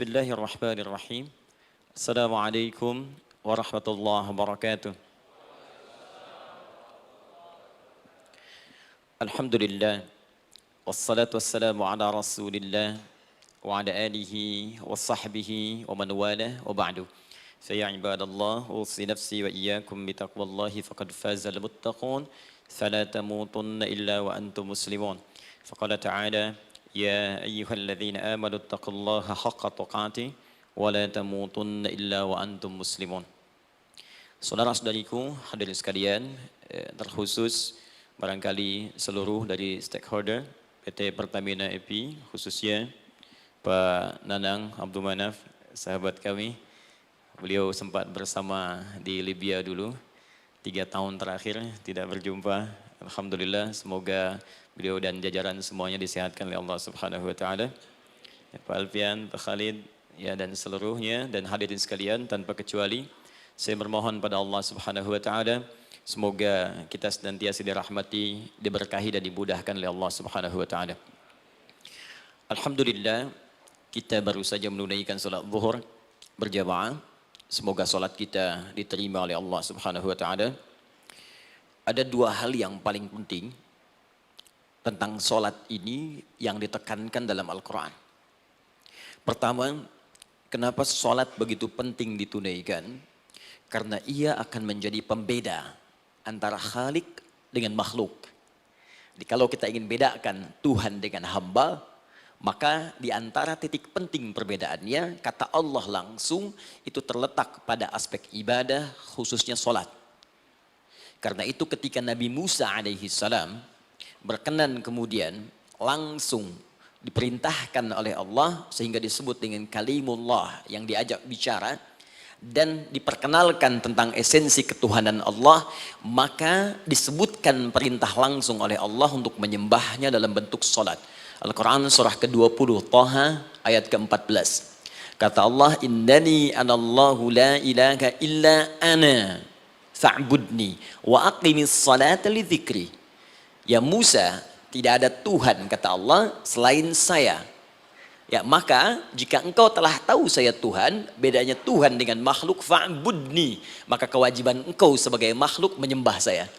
Bismillahirrahmanirrahim. Assalamualaikum warahmatullahi wabarakatuh. Alhamdulillah. Wassalatu wassalamu ala rasulillah wa ala alihi wa sahbihi wa man wala wa ba'du. Faya ibadallah, usi nafsi wa iyyakum bitaqwallahi faqad fazal muttaqun. Fala tamutunna illa wa antum muslimun. Faqala ta'ala Ya ayyuhalladzina amanu taqullaha haqqa tuqatih wa la tamutunna illa wa antum muslimun. Saudara-saudariku hadirin sekalian, terkhusus barangkali seluruh dari stakeholder PT Pertamina EP, khususnya Pak Nanang Abdul Manaf, sahabat kami. Beliau sempat bersama di Libya dulu, 3 tahun terakhir tidak berjumpa. Alhamdulillah, semoga beliau dan jajaran semuanya disehatkan oleh Allah Subhanahu wa taala. Pak Alfian, Pak Khalid, ya dan seluruhnya dan hadirin sekalian tanpa kecuali saya bermohon pada Allah Subhanahu wa taala semoga kita senantiasa dirahmati, diberkahi dan dimudahkan oleh Allah Subhanahu wa taala. Alhamdulillah, kita baru saja menunaikan salat zuhur berjamaah. Semoga salat kita diterima oleh Allah Subhanahu wa taala. Ada 2 hal yang paling penting tentang solat ini yang ditekankan dalam Al-Quran. Pertama, kenapa solat begitu penting ditunaikan? Karena ia akan menjadi pembeda antara Khalik dengan makhluk. Jadi kalau kita ingin bedakan Tuhan dengan hamba, maka di antara titik penting perbedaannya, kata Allah langsung itu terletak pada aspek ibadah, khususnya solat. Karena itu ketika Nabi Musa alaihi salam berkenan kemudian langsung diperintahkan oleh Allah sehingga disebut dengan kalimullah yang diajak bicara dan diperkenalkan tentang esensi ketuhanan Allah, maka disebutkan perintah langsung oleh Allah untuk menyembahnya dalam bentuk salat. Al-Quran surah ke-20 Thaha ayat ke-14. Kata Allah, innani anallahu la ilaha illa ana fa'budni wa aqimis salata li dzikri. Ya Musa, tidak ada Tuhan kata Allah selain saya. Ya maka jika engkau telah tahu saya Tuhan, bedanya Tuhan dengan makhluk, fa'budni, maka kewajiban engkau sebagai makhluk menyembah saya.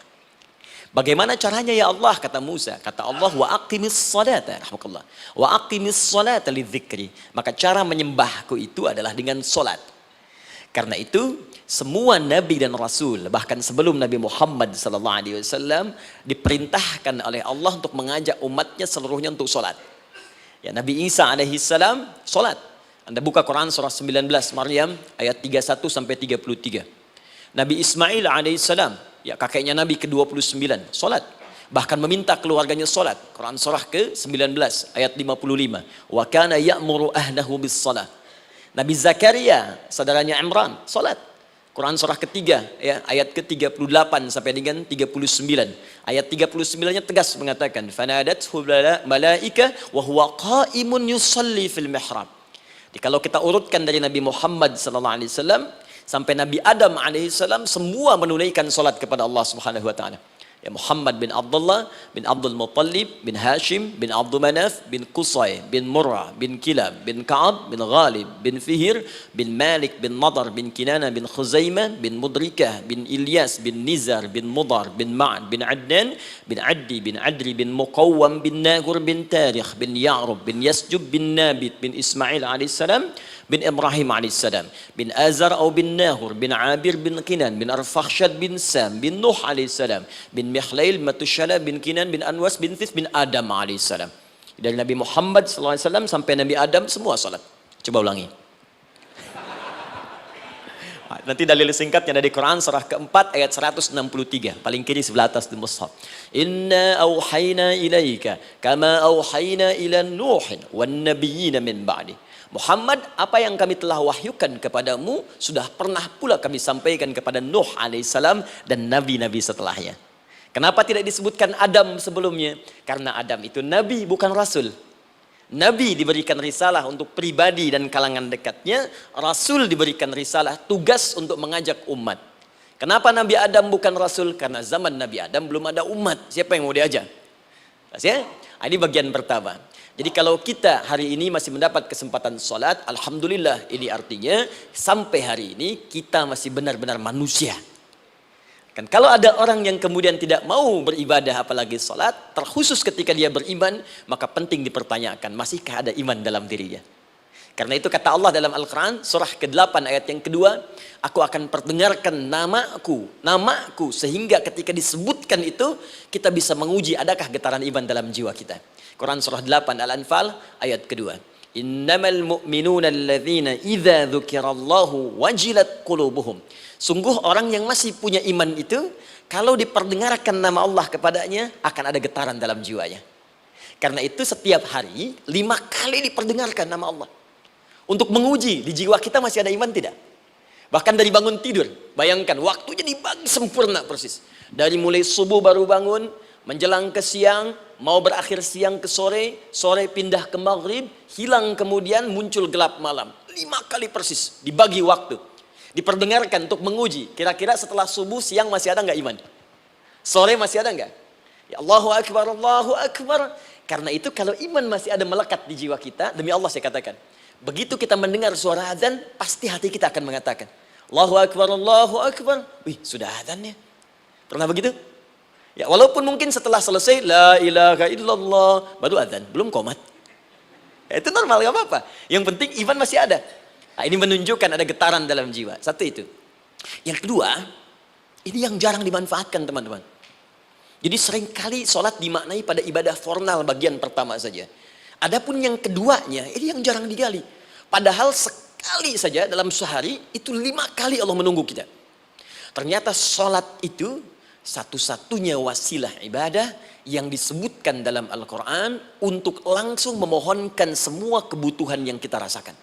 Bagaimana caranya ya Allah, kata Musa? Kata Allah, wa aqimis salata, rahmatullah, wa aqimis salata li dzikri. Maka cara menyembahku itu adalah dengan salat. Karena itu semua nabi dan rasul bahkan sebelum Nabi Muhammad SAW diperintahkan oleh Allah untuk mengajak umatnya seluruhnya untuk sholat. Ya, Nabi Isa alaihissalam sholat. Anda buka Quran surah 19 Maryam ayat 31 sampai 33. Nabi Ismail alaihissalam, ya kakeknya Nabi ke-29, sholat. Bahkan meminta keluarganya sholat. Quran surah ke-19 ayat 55. Wa kana ya'muru ahlahu bis salat. Nabi Zakaria, saudaranya Imran, salat. Quran surah ketiga, ya, ayat ke-38 sampai dengan 39. Ayat 39-nya tegas mengatakan, "Fanadathu malaika wa huwa qa'imun yusalli fil mihrab." Jadi kalau kita urutkan dari Nabi Muhammad sallallahu alaihi wasallam sampai Nabi Adam alaihi salam, semua menunaikan salat kepada Allah Subhanahu wa taala. Ya Muhammad bin Abdullah bin Abdul Muttalib bin Hashim bin Abdul Manaf bin Qusay bin Murrah bin Kilab bin Ka'ab bin Ghalib bin Fihir bin Malik bin Nadar bin Kinana bin Khuzaimah bin Mudrikah bin Ilyas bin Nizar bin Mudar bin Ma'ad bin Adnan bin Addi bin Adri bin Muqawwam bin Nagur bin Tarikh bin Ya'rub bin Yasjub bin Nabit bin Ismail alaihissalam bin Ibrahim alaihissalam bin Azar atau bin Nahur bin Abir bin Kinan bin Arfakhshad bin Sam bin Nuh alaihissalam bin Mikhlail Matushala bin Kinan bin Anwas bin Thith bin Adam alaihissalam. Dari Nabi Muhammad SAW sampai Nabi Adam semua salat. Coba ulangi. Nanti dalil singkatnya dari Quran surah keempat ayat 163 paling kiri sebelah atas di mushaf. Inna auhayna ilaika kama auhayna ila Nuhin wan nabiyina min ba'di. Muhammad, apa yang kami telah wahyukan kepadamu sudah pernah pula kami sampaikan kepada Nuh alaihissalam dan nabi-nabi setelahnya. Kenapa tidak disebutkan Adam sebelumnya? Karena Adam itu nabi bukan rasul. Nabi diberikan risalah untuk pribadi dan kalangan dekatnya, rasul diberikan risalah tugas untuk mengajak umat. Kenapa Nabi Adam bukan rasul? Karena zaman Nabi Adam belum ada umat. Siapa yang mau diajak? Ya? Ini bagian pertama. Jadi kalau kita hari ini masih mendapat kesempatan sholat, alhamdulillah, ini artinya sampai hari ini kita masih benar-benar manusia. Kan kalau ada orang yang kemudian tidak mau beribadah apalagi sholat, terkhusus ketika dia beriman, maka penting dipertanyakan, masihkah ada iman dalam dirinya? Karena itu kata Allah dalam Al-Quran, surah ke-8 ayat yang kedua, aku akan perdengarkan namaku, sehingga ketika disebutkan itu, kita bisa menguji adakah getaran iman dalam jiwa kita. Quran surah 8 Al-Anfal ayat kedua. Innamal mu'minuna alladzina idza dzukirallahu wajilat qulubuhum. Sungguh orang yang masih punya iman itu, kalau diperdengarkan nama Allah kepadanya, akan ada getaran dalam jiwanya. Karena itu setiap hari 5 kali diperdengarkan nama Allah. Untuk menguji di jiwa kita masih ada iman tidak? Bahkan dari bangun tidur, bayangkan waktunya dibagi sempurna persis. Dari mulai subuh baru bangun, menjelang ke siang, mau berakhir siang ke sore, sore pindah ke maghrib, hilang kemudian muncul gelap malam. 5 kali persis dibagi waktu. Diperdengarkan untuk menguji, kira-kira setelah subuh siang masih ada nggak iman? Sore masih ada nggak? Ya Allahu Akbar, Allahu Akbar. Karena itu kalau iman masih ada melekat di jiwa kita, demi Allah saya katakan, begitu kita mendengar suara azan, pasti hati kita akan mengatakan, Allahu Akbar, Allahu Akbar. Wih, sudah azannya. Pernah begitu? Ya, walaupun mungkin setelah selesai, La ilaha illallah, baru azan, belum qomat. Ya, itu normal, gak apa-apa. Yang penting iman masih ada. Nah, ini menunjukkan ada getaran dalam jiwa. Satu itu. Yang kedua, ini yang jarang dimanfaatkan teman-teman. Jadi seringkali sholat dimaknai pada ibadah formal bagian pertama saja. Adapun yang keduanya, ini yang jarang digali. Padahal sekali saja dalam sehari, itu 5 kali Allah menunggu kita. Ternyata sholat itu satu-satunya wasilah ibadah yang disebutkan dalam Al-Quran untuk langsung memohonkan semua kebutuhan yang kita rasakan.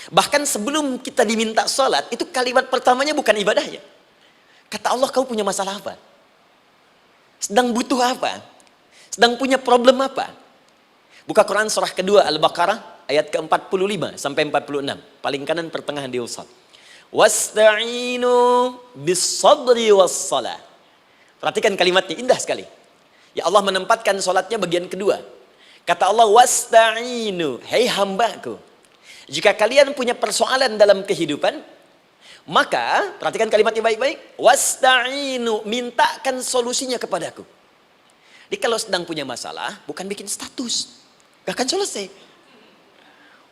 Bahkan sebelum kita diminta sholat, itu kalimat pertamanya bukan ibadahnya. Kata Allah, kau punya masalah apa? Sedang butuh apa? Sedang punya problem apa? Buka Quran surah kedua Al-Baqarah ayat ke-45 sampai 46. Paling kanan pertengahan di usad. Wasta'inu bis-sabri was-salah. Perhatikan kalimatnya, indah sekali. Ya Allah menempatkan sholatnya bagian kedua. Kata Allah, wasta'inu, hei hambaku, jika kalian punya persoalan dalam kehidupan, maka perhatikan kalimatnya baik-baik, wasta'inu, mintakan solusinya kepadaku. Jadi kalau sedang punya masalah, bukan bikin status, gak akan selesai.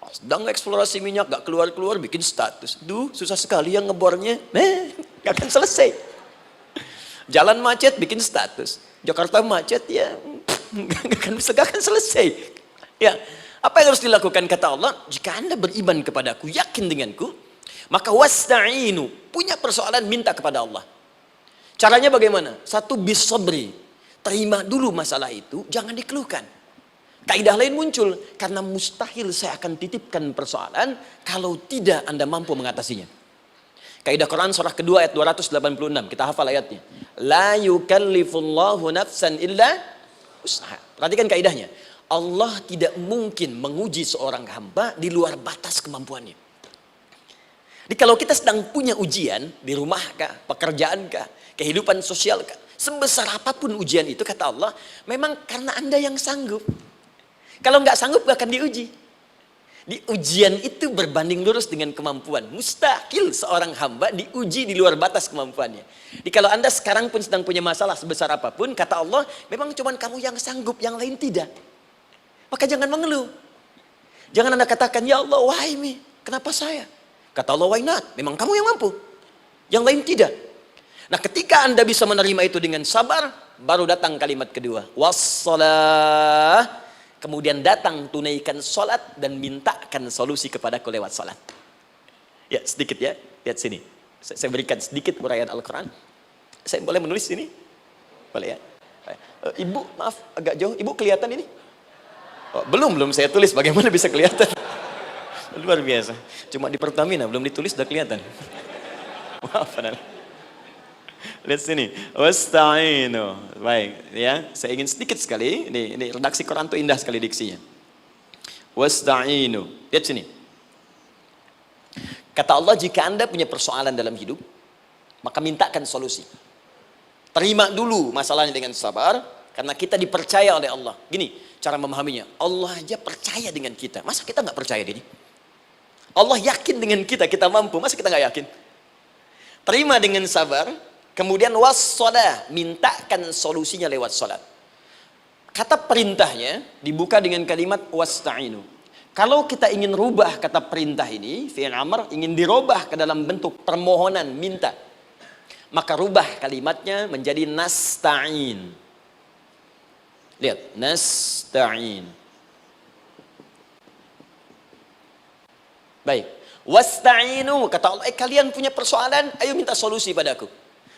Sedang eksplorasi minyak, gak keluar-keluar, bikin status. Duh, susah sekali yang ngebornya, gak akan selesai. Jalan macet, bikin status. Jakarta macet, ya gak akan selesai. Ya, apa yang harus dilakukan? Kata Allah, jika anda beriman kepadaku, yakin denganku, maka wasta'inu, punya persoalan, minta kepada Allah. Caranya bagaimana? Satu, bis-sabri, terima dulu masalah itu, jangan dikeluhkan. Kaidah lain muncul, karena mustahil saya akan titipkan persoalan kalau tidak anda mampu mengatasinya. Kaidah Quran surah kedua ayat 286, kita hafal ayatnya. La yukallifullahu nafsan illa usaha. Perhatikan kaidahnya. Allah tidak mungkin menguji seorang hamba di luar batas kemampuannya. Jadi kalau kita sedang punya ujian di rumah kah, pekerjaan kah, kehidupan sosial kah, sebesar apapun ujian itu, kata Allah, memang karena anda yang sanggup. Kalau nggak sanggup gak akan diuji. Di ujian itu berbanding lurus dengan kemampuan. Mustahil seorang hamba diuji di luar batas kemampuannya. Jadi kalau anda sekarang pun sedang punya masalah sebesar apapun, kata Allah, memang cuma kamu yang sanggup, yang lain tidak. Maka jangan mengeluh. Jangan anda katakan, ya Allah, why me? Kenapa saya? Kata Allah, why not? Memang kamu yang mampu. Yang lain tidak. Nah, ketika anda bisa menerima itu dengan sabar, baru datang kalimat kedua. Wassalah. Kemudian datang tunaikan sholat dan mintakan solusi kepadaku lewat sholat. Ya, sedikit ya. Lihat sini. Saya berikan sedikit uraian Al-Quran. Saya boleh menulis ini? Boleh ya? Ibu, maaf, agak jauh. Ibu kelihatan ini? Oh, belum saya tulis, bagaimana bisa kelihatan? Luar biasa. Cuma di Pertamina belum ditulis sudah kelihatan. Maaf, lihat sini. Wasta'inu. Baik, ya. Saya ingin sedikit sekali. Ini redaksi Quran itu indah sekali diksinya. Wasta'inu. Lihat sini. Kata Allah, jika anda punya persoalan dalam hidup, maka mintakan solusi. Terima dulu masalahnya dengan sabar. Karena kita dipercaya oleh Allah. Gini cara memahaminya. Allah aja percaya dengan kita. Masa kita nggak percaya diri? Allah yakin dengan kita, kita mampu. Masa kita nggak yakin? Terima dengan sabar. Kemudian wassalah, mintakan solusinya lewat salat. Kata perintahnya dibuka dengan kalimat wasta'inu. Kalau kita ingin rubah kata perintah ini, fi'il amr, ingin dirubah ke dalam bentuk permohonan, minta, maka rubah kalimatnya menjadi nasta'in. Lihat, nasta'in. Baik. Wasta'inu, kata Allah, kalian punya persoalan, ayo minta solusi padaku.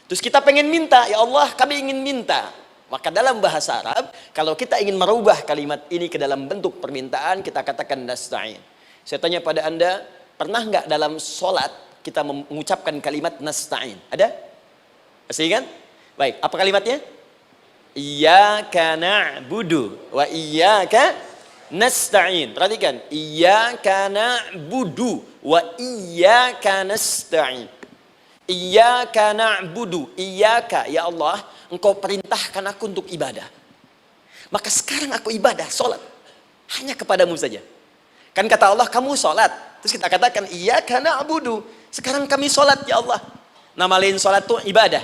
Terus kita pengen minta, ya Allah, kami ingin minta. Maka dalam bahasa Arab, kalau kita ingin merubah kalimat ini ke dalam bentuk permintaan, kita katakan nasta'in. Saya tanya pada Anda, pernah nggak dalam sholat kita mengucapkan kalimat nasta'in? Ada? Masih ingat? Baik, apa kalimatnya? Iyyaka na'budu wa iyyaka nasta'in. Perhatikan, iyyaka na'budu wa iyyaka nasta'in. Iyyaka na'budu, iyyaka, ya Allah, Engkau perintahkan aku untuk ibadah. Maka sekarang aku ibadah, sholat. Hanya kepadamu saja. Kan kata Allah, kamu sholat. Terus kita katakan, iyyaka na'budu. Sekarang kami sholat, ya Allah. Nama lain sholat itu ibadah.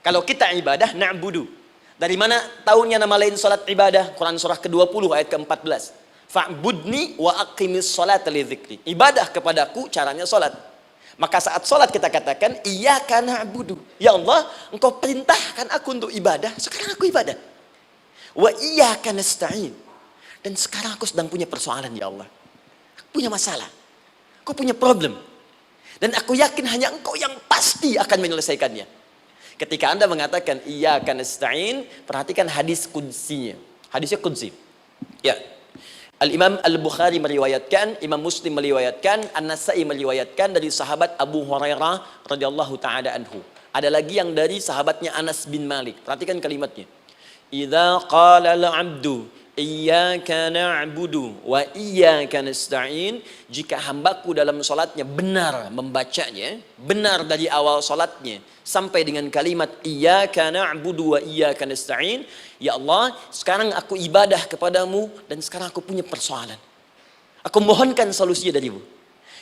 Kalau kita ibadah, na'budu. Dari mana tahunya nama lain sholat ibadah? Quran surah ke-20 ayat ke-14. Fa'budni wa aqimis sholata li dzikri. Ibadah kepadaku, caranya sholat. Maka saat sholat kita katakan, iyyaka na'budu. Ya Allah, Engkau perintahkan aku untuk ibadah. Sekarang aku ibadah. Wa iyyaka nasta'in. Dan sekarang aku sedang punya persoalan, ya Allah. Aku punya masalah. Aku punya problem. Dan aku yakin hanya Engkau yang pasti akan menyelesaikannya. Ketika Anda mengatakan, iyyaka nasta'in, perhatikan hadis qudsinya. Hadisnya qudsi. Ya. Al-Imam Al-Bukhari meriwayatkan, Imam Muslim meriwayatkan, An-Nasai meriwayatkan dari sahabat Abu Hurairah radhiyallahu taala anhu. Ada lagi yang dari sahabatnya Anas bin Malik. Perhatikan kalimatnya. Idza qala al-'abdu iyyaka na'budu wa iyyaka nasta'in, jika hambaku dalam salatnya benar membacanya, benar dari awal salatnya sampai dengan kalimat iyyaka na'budu wa iyyaka nasta'in, ya Allah, sekarang aku ibadah kepadamu dan sekarang aku punya persoalan. Aku mohonkan solusinya darimu.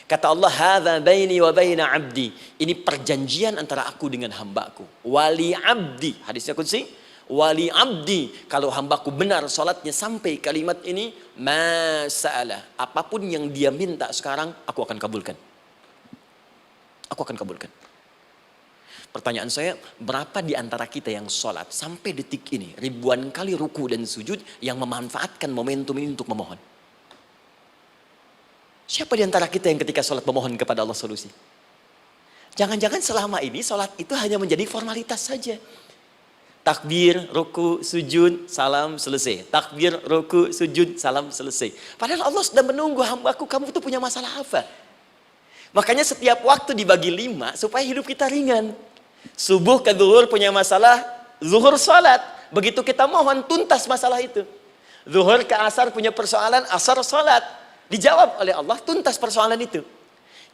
Kata Allah, hadza baini wa baina 'abdi. Ini perjanjian antara aku dengan hambaku. Wali 'abdi. Hadisnya qudsi. Wali 'abdi, kalau hambaku benar salatnya sampai kalimat ini, masa'alah, apapun yang dia minta sekarang aku akan kabulkan. Aku akan kabulkan. Pertanyaan saya, berapa di antara kita yang sholat sampai detik ini, ribuan kali ruku dan sujud, yang memanfaatkan momentum ini untuk memohon? Siapa di antara kita yang ketika sholat memohon kepada Allah solusi? Jangan-jangan selama ini sholat itu hanya menjadi formalitas saja. Takbir, ruku, sujud, salam, selesai. Takbir, ruku, sujud, salam, selesai. Padahal Allah sudah menunggu, hambaku, kamu itu punya masalah apa? Makanya setiap waktu dibagi 5 supaya hidup kita ringan. Subuh ke zuhur punya masalah, zuhur salat. Begitu kita mohon, tuntas masalah itu. Zuhur ke asar punya persoalan, asar salat. Dijawab oleh Allah, tuntas persoalan itu.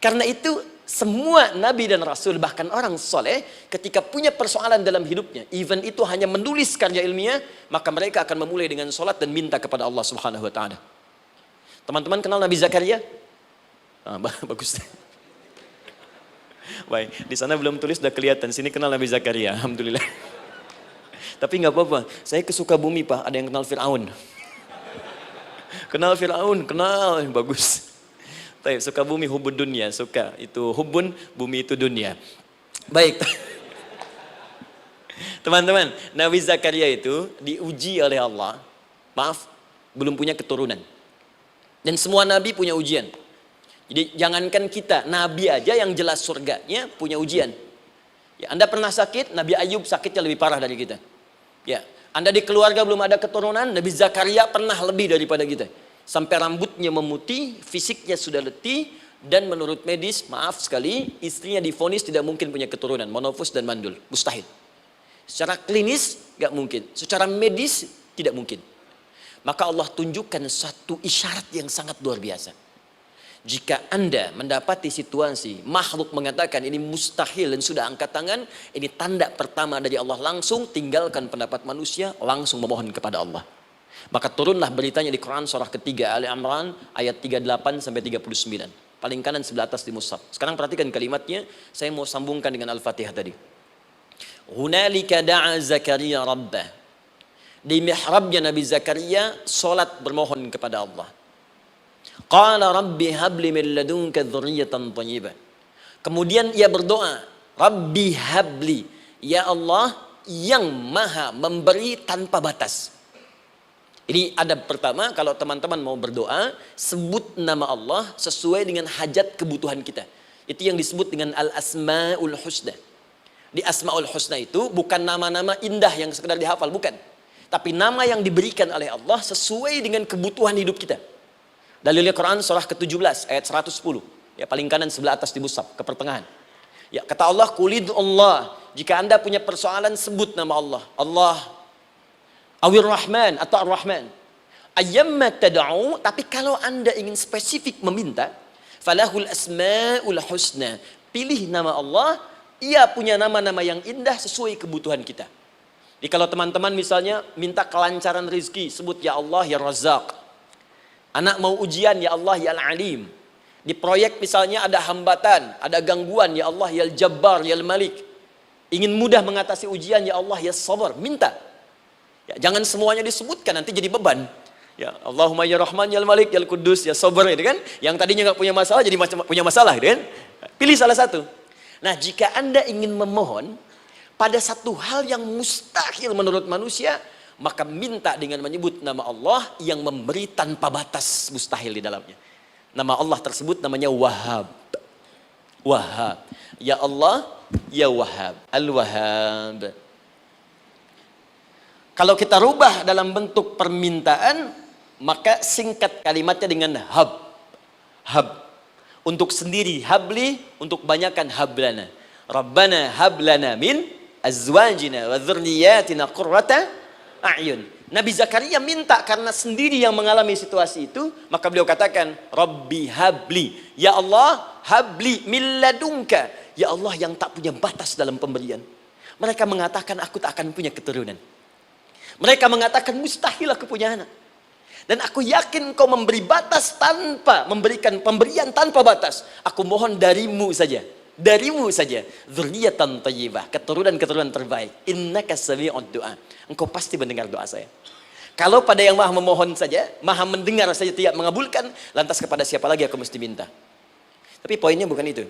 Karena itu semua nabi dan rasul, bahkan orang soleh, ketika punya persoalan dalam hidupnya, even itu hanya menulis karya ilmiah, maka mereka akan memulai dengan sholat dan minta kepada Allah Subhanahu Wa Taala. Teman-teman kenal Nabi Zakaria? Bagus. Baik, di sana belum tulis, sudah kelihatan. Sini kenal Nabi Zakaria, alhamdulillah. Tapi nggak apa-apa. Saya ke Sukabumi, Pak. Ada yang kenal Fir'aun. Kenal Fir'aun, kenal, bagus. Baik, Sukabumi hubun dunia, suka itu hubun, bumi itu dunia. Baik. Teman-teman, Nabi Zakaria itu diuji oleh Allah. Maaf, belum punya keturunan. Dan semua nabi punya ujian. Jadi jangankan kita, nabi aja yang jelas surganya punya ujian. Ya, Anda pernah sakit, Nabi Ayub sakitnya lebih parah dari kita. Ya, Anda di keluarga belum ada keturunan, Nabi Zakaria pernah lebih daripada kita. Sampai rambutnya memutih, fisiknya sudah letih, dan menurut medis, maaf sekali, istrinya divonis tidak mungkin punya keturunan, monofus dan mandul, mustahil. Secara klinis gak mungkin, secara medis tidak mungkin. Maka Allah tunjukkan satu isyarat yang sangat luar biasa. Jika Anda mendapati situasi makhluk mengatakan ini mustahil dan sudah angkat tangan, ini tanda pertama dari Allah, langsung tinggalkan pendapat manusia, langsung memohon kepada Allah. Maka turunlah beritanya di Quran surah ketiga Ali Imran ayat 38 sampai 39. Paling kanan sebelah atas di mushaf. Sekarang perhatikan kalimatnya, saya mau sambungkan dengan Al-Fatihah tadi. Hunalika da'a Zakaria rabbah. Di mihrabnya Nabi Zakaria salat bermohon kepada Allah. Qala rabbi habli min ladunka dzurriyyatan thayyibah. Kemudian ia berdoa, Rabbi habli, ya Allah yang maha memberi tanpa batas. Ini adab pertama, kalau teman-teman mau berdoa, sebut nama Allah sesuai dengan hajat kebutuhan kita. Itu yang disebut dengan al-asma'ul husna. Di asma'ul husna itu bukan nama-nama indah yang sekedar dihafal, bukan. Tapi nama yang diberikan oleh Allah sesuai dengan kebutuhan hidup kita. Dalilnya Quran surah ke-17 ayat 110. Ya, paling kanan sebelah atas di mushaf, ke pertengahan. Ya, kata Allah, qulid Allah. Jika Anda punya persoalan, sebut nama Allah. Allah Awir Rahman atau Ar-Rahman. Ayyamma tad'u, tapi kalau Anda ingin spesifik meminta, falahul asmaul husna. Pilih nama Allah, ia punya nama-nama yang indah sesuai kebutuhan kita. Jadi kalau teman-teman misalnya minta kelancaran rezeki, sebut ya Allah ya Razzaq. Anak mau ujian, ya Allah ya Al-Alim. Di proyek misalnya ada hambatan, ada gangguan, ya Allah ya Al-Jabbar ya Al-Malik. Ingin mudah mengatasi ujian, ya Allah ya Sabar. Minta. Ya, jangan semuanya disebutkan, nanti jadi beban. Ya, Allahumma ya Rahman ya Al-Malik ya Al-Quddus ya Sabar, gitu kan? Yang tadinya nggak punya masalah jadi punya masalah, gitu kan? Pilih salah satu. Nah, jika Anda ingin memohon pada satu hal yang mustahil menurut manusia, maka minta dengan menyebut nama Allah yang memberi tanpa batas, mustahil di dalamnya. Nama Allah tersebut namanya Wahhab. Wahhab. Ya Allah, ya Wahhab. Al-Wahhab. Kalau kita rubah dalam bentuk permintaan, maka singkat kalimatnya dengan hab. Hab. Untuk sendiri habli, untuk banyakkan hablana. Rabbana hablana min azwajina wa dzurriyyatina qurrata a'yun. Nabi Zakaria minta karena sendiri yang mengalami situasi itu, maka beliau katakan, Rabbi habli, ya Allah habli min ladunka, ya Allah yang tak punya batas dalam pemberian. Mereka mengatakan aku tak akan punya keturunan. Mereka mengatakan mustahil aku punya anak. Dan aku yakin kau memberi batas tanpa memberikan pemberian tanpa batas. Aku mohon darimu saja. Darimu saja. Dzurriyyatan thayyibah, keturunan-keturunan terbaik. Innaka sami'ud du'a. Engkau pasti mendengar doa saya. Kalau pada yang maha memohon saja, maha mendengar saja tidak mengabulkan, lantas kepada siapa lagi aku mesti minta? Tapi poinnya bukan itu.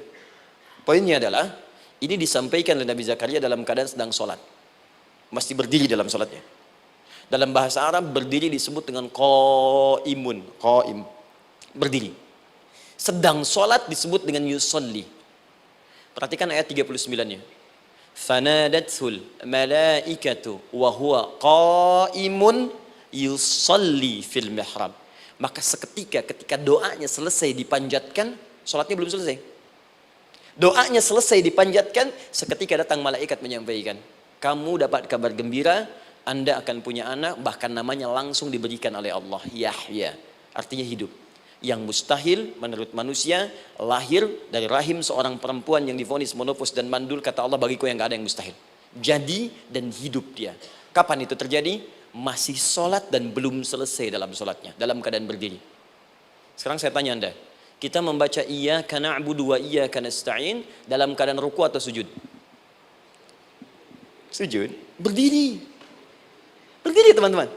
Poinnya adalah ini disampaikan oleh Nabi Zakaria dalam keadaan sedang sholat. Mesti berdiri dalam sholatnya. Dalam bahasa Arab berdiri disebut dengan qaimun, qaim, berdiri. Sedang sholat disebut dengan yusalli. Perhatikan ayat 39-nya. Fanadatul malaikatu wa huwa qaimun yusalli fil mihrab. Maka seketika ketika doanya selesai dipanjatkan, sholatnya belum selesai. Doanya selesai dipanjatkan, seketika datang malaikat menyampaikan, kamu dapat kabar gembira, Anda akan punya anak, bahkan namanya langsung diberikan oleh Allah, Yahya, artinya hidup. Yang mustahil menurut manusia, lahir dari rahim seorang perempuan yang divonis monopos dan mandul, kata Allah, bagiku yang gak ada yang mustahil. Jadi dan hidup dia. Kapan itu terjadi? Masih sholat dan belum selesai dalam sholatnya, dalam keadaan berdiri. Sekarang saya tanya Anda, kita membaca iyyaka na'budu wa iyyaka nasta'in dalam keadaan ruku atau sujud? Sujud, berdiri. Berdiri teman-teman.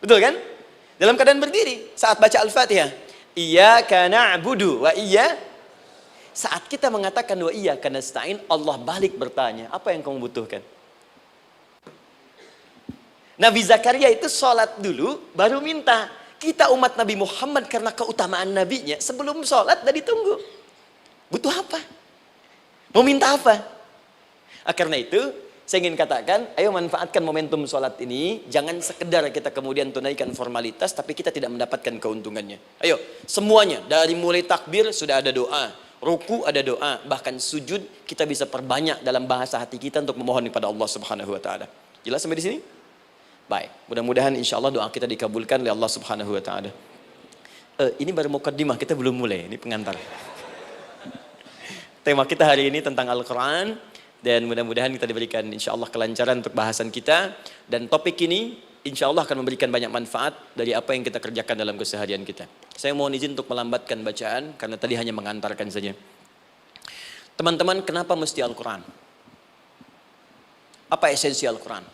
Betul kan? Dalam keadaan berdiri saat baca Al-Fatihah. Iyyaka na'budu wa saat kita mengatakan wa iyyaka nasta'in, Allah balik bertanya, apa yang kamu butuhkan? Nabi Zakaria itu sholat dulu baru minta. Kita umat Nabi Muhammad karena keutamaan nabinya, sebelum sholat dah ditunggu. Butuh apa? Mau minta apa? Karena itu saya ingin katakan, ayo manfaatkan momentum sholat ini. Jangan sekedar kita kemudian tunaikan formalitas, tapi kita tidak mendapatkan keuntungannya. Ayo, semuanya. Dari mulai takbir sudah ada doa. Ruku ada doa. Bahkan sujud kita bisa perbanyak dalam bahasa hati kita untuk memohon kepada Allah Subhanahu Wa Taala. Jelas sampai di sini? Baik. Mudah-mudahan insya Allah doa kita dikabulkan oleh Allah Subhanahu Wa Taala. Ini baru mukaddimah, kita belum mulai, ini pengantar. Tema kita hari ini tentang Al-Quran, dan mudah-mudahan kita diberikan insya Allah kelancaran untuk bahasan kita. Dan topik ini insya Allah akan memberikan banyak manfaat dari apa yang kita kerjakan dalam keseharian kita. Saya mohon izin untuk melambatkan bacaan, karena tadi hanya mengantarkan saja. Teman-teman, kenapa mesti Al-Quran? Apa esensi Al-Quran?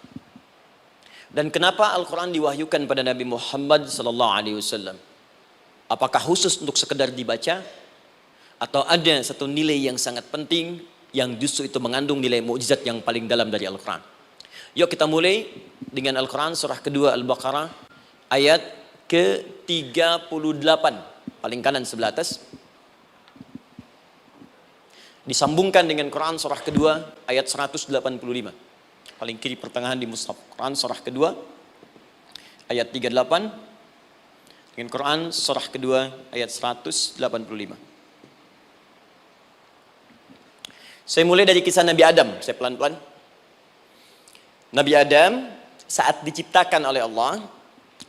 Dan kenapa Al-Quran diwahyukan pada Nabi Muhammad SAW? Apakah khusus untuk sekedar dibaca? Atau ada satu nilai yang sangat penting yang justru itu mengandung nilai mukjizat yang paling dalam dari Al-Quran? Yuk kita mulai dengan Al-Quran surah kedua Al-Baqarah ayat ke-38. Paling kanan sebelah atas. Disambungkan dengan Quran surah kedua ayat 185. Paling kiri pertengahan di mushaf. Quran surah kedua ayat 38. Dengan Quran surah kedua ayat 185. Saya mulai dari kisah Nabi Adam. Saya pelan-pelan. Nabi Adam saat diciptakan oleh Allah,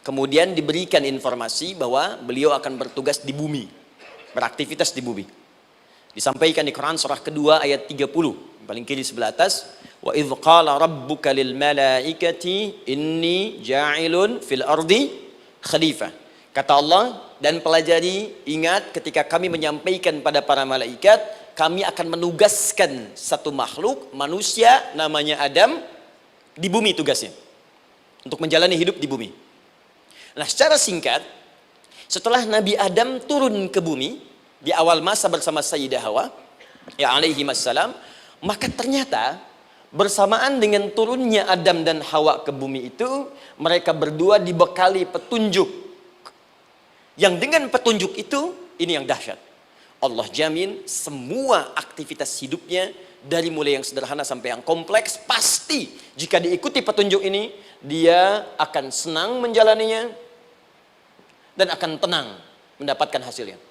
kemudian diberikan informasi bahwa beliau akan bertugas di bumi, beraktivitas di bumi. Disampaikan di Quran surah kedua ayat 30. Paling kiri sebelah atas. Wa idh qala rabbuka lil malaikati inni ja'ilun fil ardi khalifah. Kata Allah, dan pelajari, ingat ketika kami menyampaikan pada para malaikat, kami akan menugaskan satu makhluk, manusia, namanya Adam, di bumi tugasnya. Untuk menjalani hidup di bumi. Nah, secara singkat, setelah Nabi Adam turun ke bumi, di awal masa bersama Sayyidah Hawa, ya alaihi wassalam, maka ternyata, bersamaan dengan turunnya Adam dan Hawa ke bumi itu, mereka berdua dibekali petunjuk. Yang dengan petunjuk itu, ini yang dahsyat. Allah jamin semua aktivitas hidupnya, dari mulai yang sederhana sampai yang kompleks, pasti jika diikuti petunjuk ini, dia akan senang menjalaninya, dan akan tenang mendapatkan hasilnya.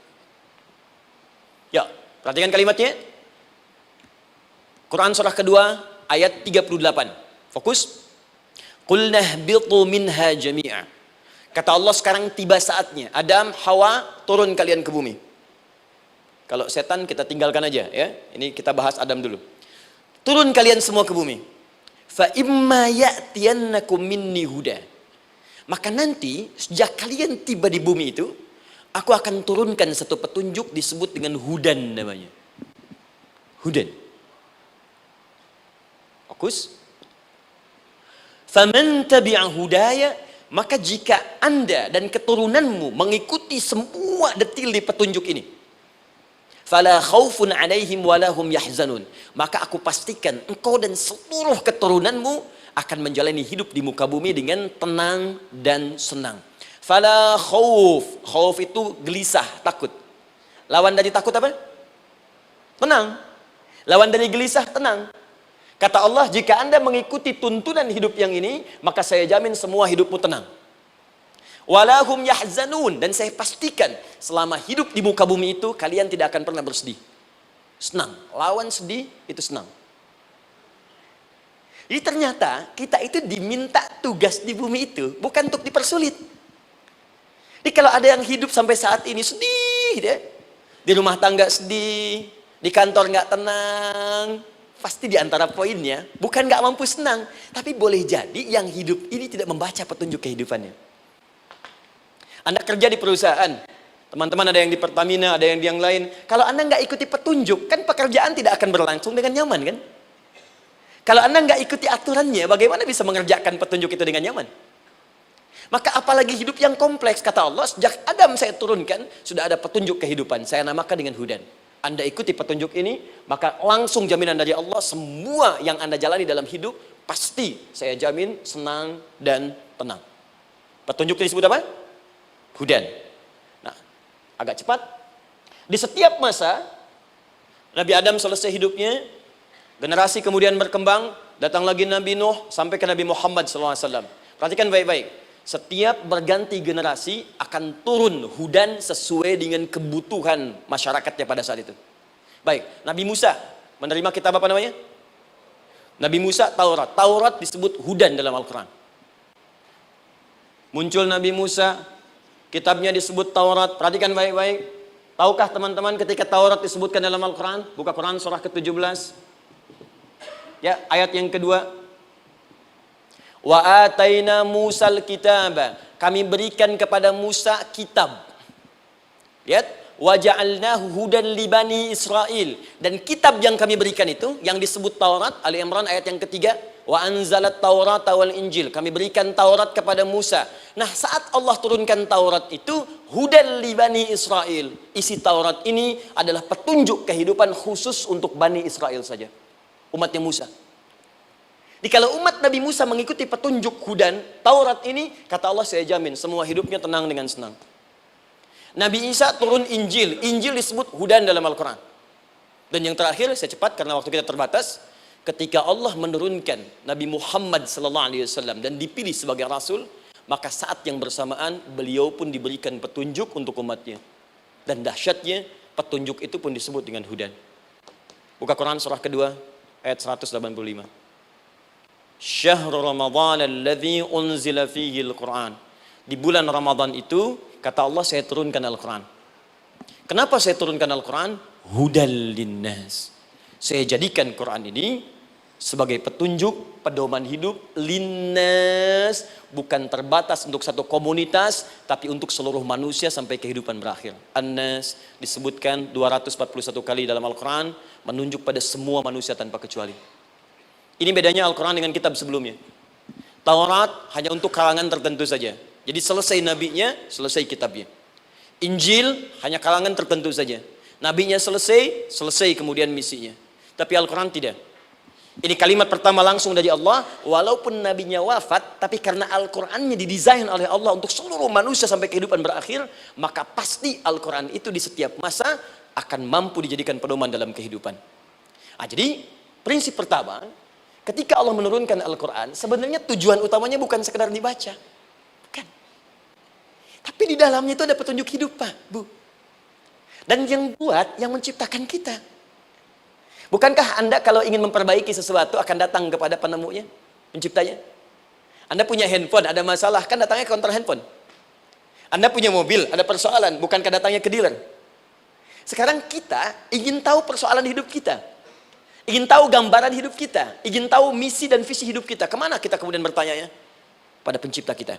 Ya, perhatikan kalimatnya. Quran surah kedua ayat 38. Fokus. Qulna ihbitu minha jami'a. Kata Allah, sekarang tiba saatnya. Adam, Hawa, turun kalian ke bumi. Kalau setan kita tinggalkan aja ya. Ini kita bahas Adam dulu. Turun kalian semua ke bumi. Fa imma ya'tiyannakum minni huda. Maka nanti sejak kalian tiba di bumi itu, aku akan turunkan satu petunjuk disebut dengan hudan namanya. Hudan. Fokus. Faman tabi'a hudaya, maka jika Anda dan keturunanmu mengikuti semua detil di petunjuk ini, fala khaufun 'alaihim wa lahum yahzanun, maka aku pastikan engkau dan seluruh keturunanmu akan menjalani hidup di muka bumi dengan tenang dan senang. Fala khauf, khauf itu gelisah, takut. Lawan dari takut apa? Tenang. Lawan dari gelisah, tenang. Kata Allah, jika Anda mengikuti tuntunan hidup yang ini, maka saya jamin semua hidupmu tenang. Walahum yahzanun, dan saya pastikan selama hidup di muka bumi itu, kalian tidak akan pernah bersedih. Senang. Lawan sedih, itu senang. Jadi ternyata kita itu diminta tugas di bumi itu, bukan untuk dipersulit. Jadi kalau ada yang hidup sampai saat ini sedih, deh, di rumah tangga sedih, di kantor nggak tenang, pasti di antara poinnya, bukan nggak mampu senang, tapi boleh jadi yang hidup ini tidak membaca petunjuk kehidupannya. Anda kerja di perusahaan, teman-teman ada yang di Pertamina, ada yang di yang lain. Kalau Anda nggak ikuti petunjuk, kan pekerjaan tidak akan berlangsung dengan nyaman, kan? Kalau Anda nggak ikuti aturannya, bagaimana bisa mengerjakan petunjuk itu dengan nyaman? Maka apalagi hidup yang kompleks, kata Allah, sejak Adam saya turunkan, sudah ada petunjuk kehidupan, saya namakan dengan hudan. Anda ikuti petunjuk ini, maka langsung jaminan dari Allah, semua yang Anda jalani dalam hidup, pasti saya jamin senang dan tenang. Petunjuk ini disebut apa? Hudan. Nah, agak cepat. Di setiap masa, Nabi Adam selesai hidupnya, generasi kemudian berkembang, datang lagi Nabi Nuh, sampai ke Nabi Muhammad SAW. Perhatikan baik-baik. Setiap berganti generasi akan turun hudan sesuai dengan kebutuhan masyarakatnya pada saat itu. Baik, Nabi Musa menerima kitab apa namanya? Nabi Musa Taurat. Taurat disebut hudan dalam Al-Quran. Muncul Nabi Musa, Kitabnya disebut Taurat. Perhatikan baik-baik. Tahukah teman-teman ketika Taurat disebutkan dalam Al-Quran? Buka Quran surah ke-17. Ya, ayat yang kedua. Wa ataina Musal kitaba. Kami berikan kepada Musa kitab. Lihat. Wa ja'alnahu hudan li bani Israil. Dan kitab yang kami berikan itu, yang disebut Taurat, Ali Imran ayat yang ketiga. Wa anzalat Taurat wal Injil. Kami berikan Taurat kepada Musa. Nah, saat Allah turunkan Taurat itu, hudan li bani Israil. Isi Taurat ini adalah petunjuk kehidupan khusus untuk Bani Israel saja. Umatnya Musa. Jadi kalau umat Nabi Musa mengikuti petunjuk hudan, Taurat ini, kata Allah, saya jamin semua hidupnya tenang dengan senang. Nabi Isa turun Injil. Injil disebut hudan dalam Al-Quran. Dan yang terakhir, saya cepat karena waktu kita terbatas. Ketika Allah menurunkan Nabi Muhammad SAW dan dipilih sebagai Rasul, maka saat yang bersamaan beliau pun diberikan petunjuk untuk umatnya. Dan dahsyatnya, petunjuk itu pun disebut dengan hudan. Buka Quran surah kedua, ayat 185. Syahrul Ramadhan alladhi unzila fihi al-Quran. Di bulan Ramadan itu, kata Allah, saya turunkan Al-Quran. Kenapa saya turunkan Al-Quran? Hudal linnas. Saya jadikan Quran ini sebagai petunjuk, pedoman hidup linnas, bukan terbatas untuk satu komunitas, tapi untuk seluruh manusia sampai kehidupan berakhir. An-Nas disebutkan 241 kali dalam Al-Quran, menunjuk pada semua manusia tanpa kecuali. Ini bedanya Al-Quran dengan kitab sebelumnya. Taurat hanya untuk kalangan tertentu saja. Jadi selesai nabinya, selesai kitabnya. Injil hanya kalangan tertentu saja. Nabinya selesai, selesai kemudian misinya. Tapi Al-Quran tidak. Ini kalimat pertama langsung dari Allah. Walaupun nabinya wafat, tapi karena Al-Qurannya didesain oleh Allah untuk seluruh manusia sampai kehidupan berakhir, maka pasti Al-Quran itu di setiap masa akan mampu dijadikan pedoman dalam kehidupan. Jadi prinsip pertama, ketika Allah menurunkan Al-Quran, sebenarnya tujuan utamanya bukan sekedar dibaca. Tapi di dalamnya itu ada petunjuk hidup, Pak, Bu. Dan yang buat, yang menciptakan kita. Bukankah Anda kalau ingin memperbaiki sesuatu akan datang kepada penemunya, penciptanya? Anda punya handphone, ada masalah, kan datangnya ke counter handphone. Anda punya mobil, ada persoalan, bukankah datangnya ke dealer? Sekarang kita ingin tahu persoalan hidup kita. Ingin tahu gambaran hidup kita. Ingin tahu misi dan visi hidup kita. Kemana kita kemudian bertanya? Pada pencipta kita.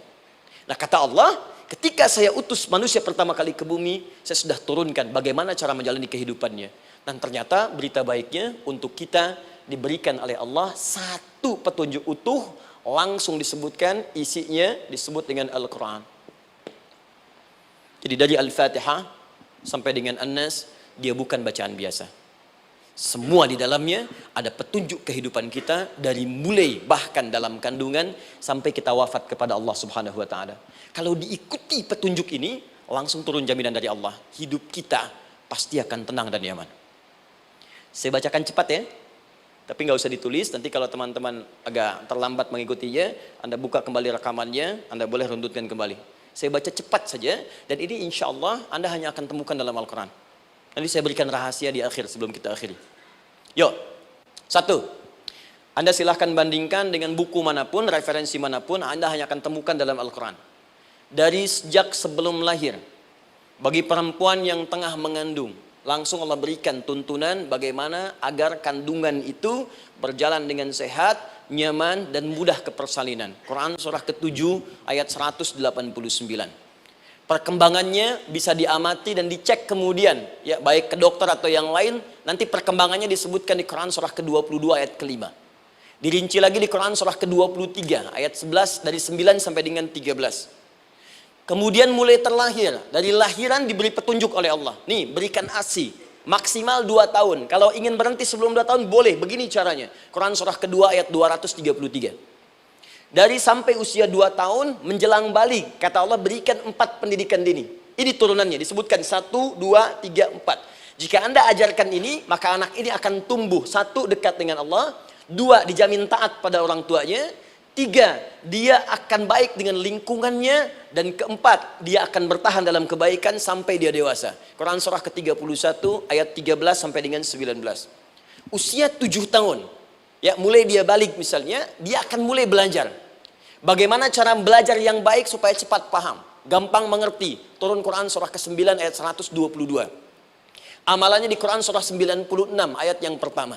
Nah, kata Allah, ketika saya utus manusia pertama kali ke bumi, saya sudah turunkan bagaimana cara menjalani kehidupannya. Dan ternyata berita baiknya untuk kita diberikan oleh Allah satu petunjuk utuh, langsung disebutkan, isinya disebut dengan Al-Quran. Jadi dari Al-Fatihah sampai dengan An-Nas, dia bukan bacaan biasa. Semua di dalamnya ada petunjuk kehidupan kita dari mulai bahkan dalam kandungan sampai kita wafat kepada Allah Subhanahu wa taala. Kalau diikuti petunjuk ini, langsung turun jaminan dari Allah. Hidup kita pasti akan tenang dan nyaman. Saya bacakan cepat ya. Tapi nggak usah ditulis, nanti kalau teman-teman agak terlambat mengikutinya, Anda buka kembali rekamannya, Anda boleh runtutkan kembali. Saya baca cepat saja, dan ini insya Allah Anda hanya akan temukan dalam Al-Quran. Nanti saya berikan rahasia di akhir sebelum kita akhiri. Yuk, satu, Anda silahkan bandingkan dengan buku manapun, referensi manapun, Anda hanya akan temukan dalam Al-Quran. Dari sejak sebelum lahir, bagi perempuan yang tengah mengandung, langsung Allah berikan tuntunan bagaimana agar kandungan itu berjalan dengan sehat, nyaman, dan mudah ke persalinan. Quran surah ke-7 ayat 189. Perkembangannya bisa diamati dan dicek kemudian, ya baik ke dokter atau yang lain. Nanti perkembangannya disebutkan di Quran surah ke-22 ayat ke-5. Dirinci lagi di Quran surah ke-23 ayat 11 dari 9 sampai dengan 13. Kemudian mulai terlahir, dari lahiran diberi petunjuk oleh Allah. Nih, berikan ASI maksimal 2 tahun. Kalau ingin berhenti sebelum 2 tahun boleh, begini caranya. Quran surah kedua ayat 233. Dari sampai usia 2 tahun menjelang balik, kata Allah berikan 4 pendidikan dini. Ini turunannya, disebutkan 1, 2, 3, 4. Jika Anda ajarkan ini, maka anak ini akan tumbuh. 1, dekat dengan Allah. 2, dijamin taat pada orang tuanya. 3, dia akan baik dengan lingkungannya. Dan 4, dia akan bertahan dalam kebaikan sampai dia dewasa. Quran surah ke-31 ayat 13 sampai dengan 19. Usia 7 tahun, ya mulai dia balik misalnya, dia akan mulai belajar. Bagaimana cara belajar yang baik supaya cepat paham, gampang mengerti. Turun Quran surah ke-9 ayat 122. Amalannya di Quran surah 96 ayat yang pertama.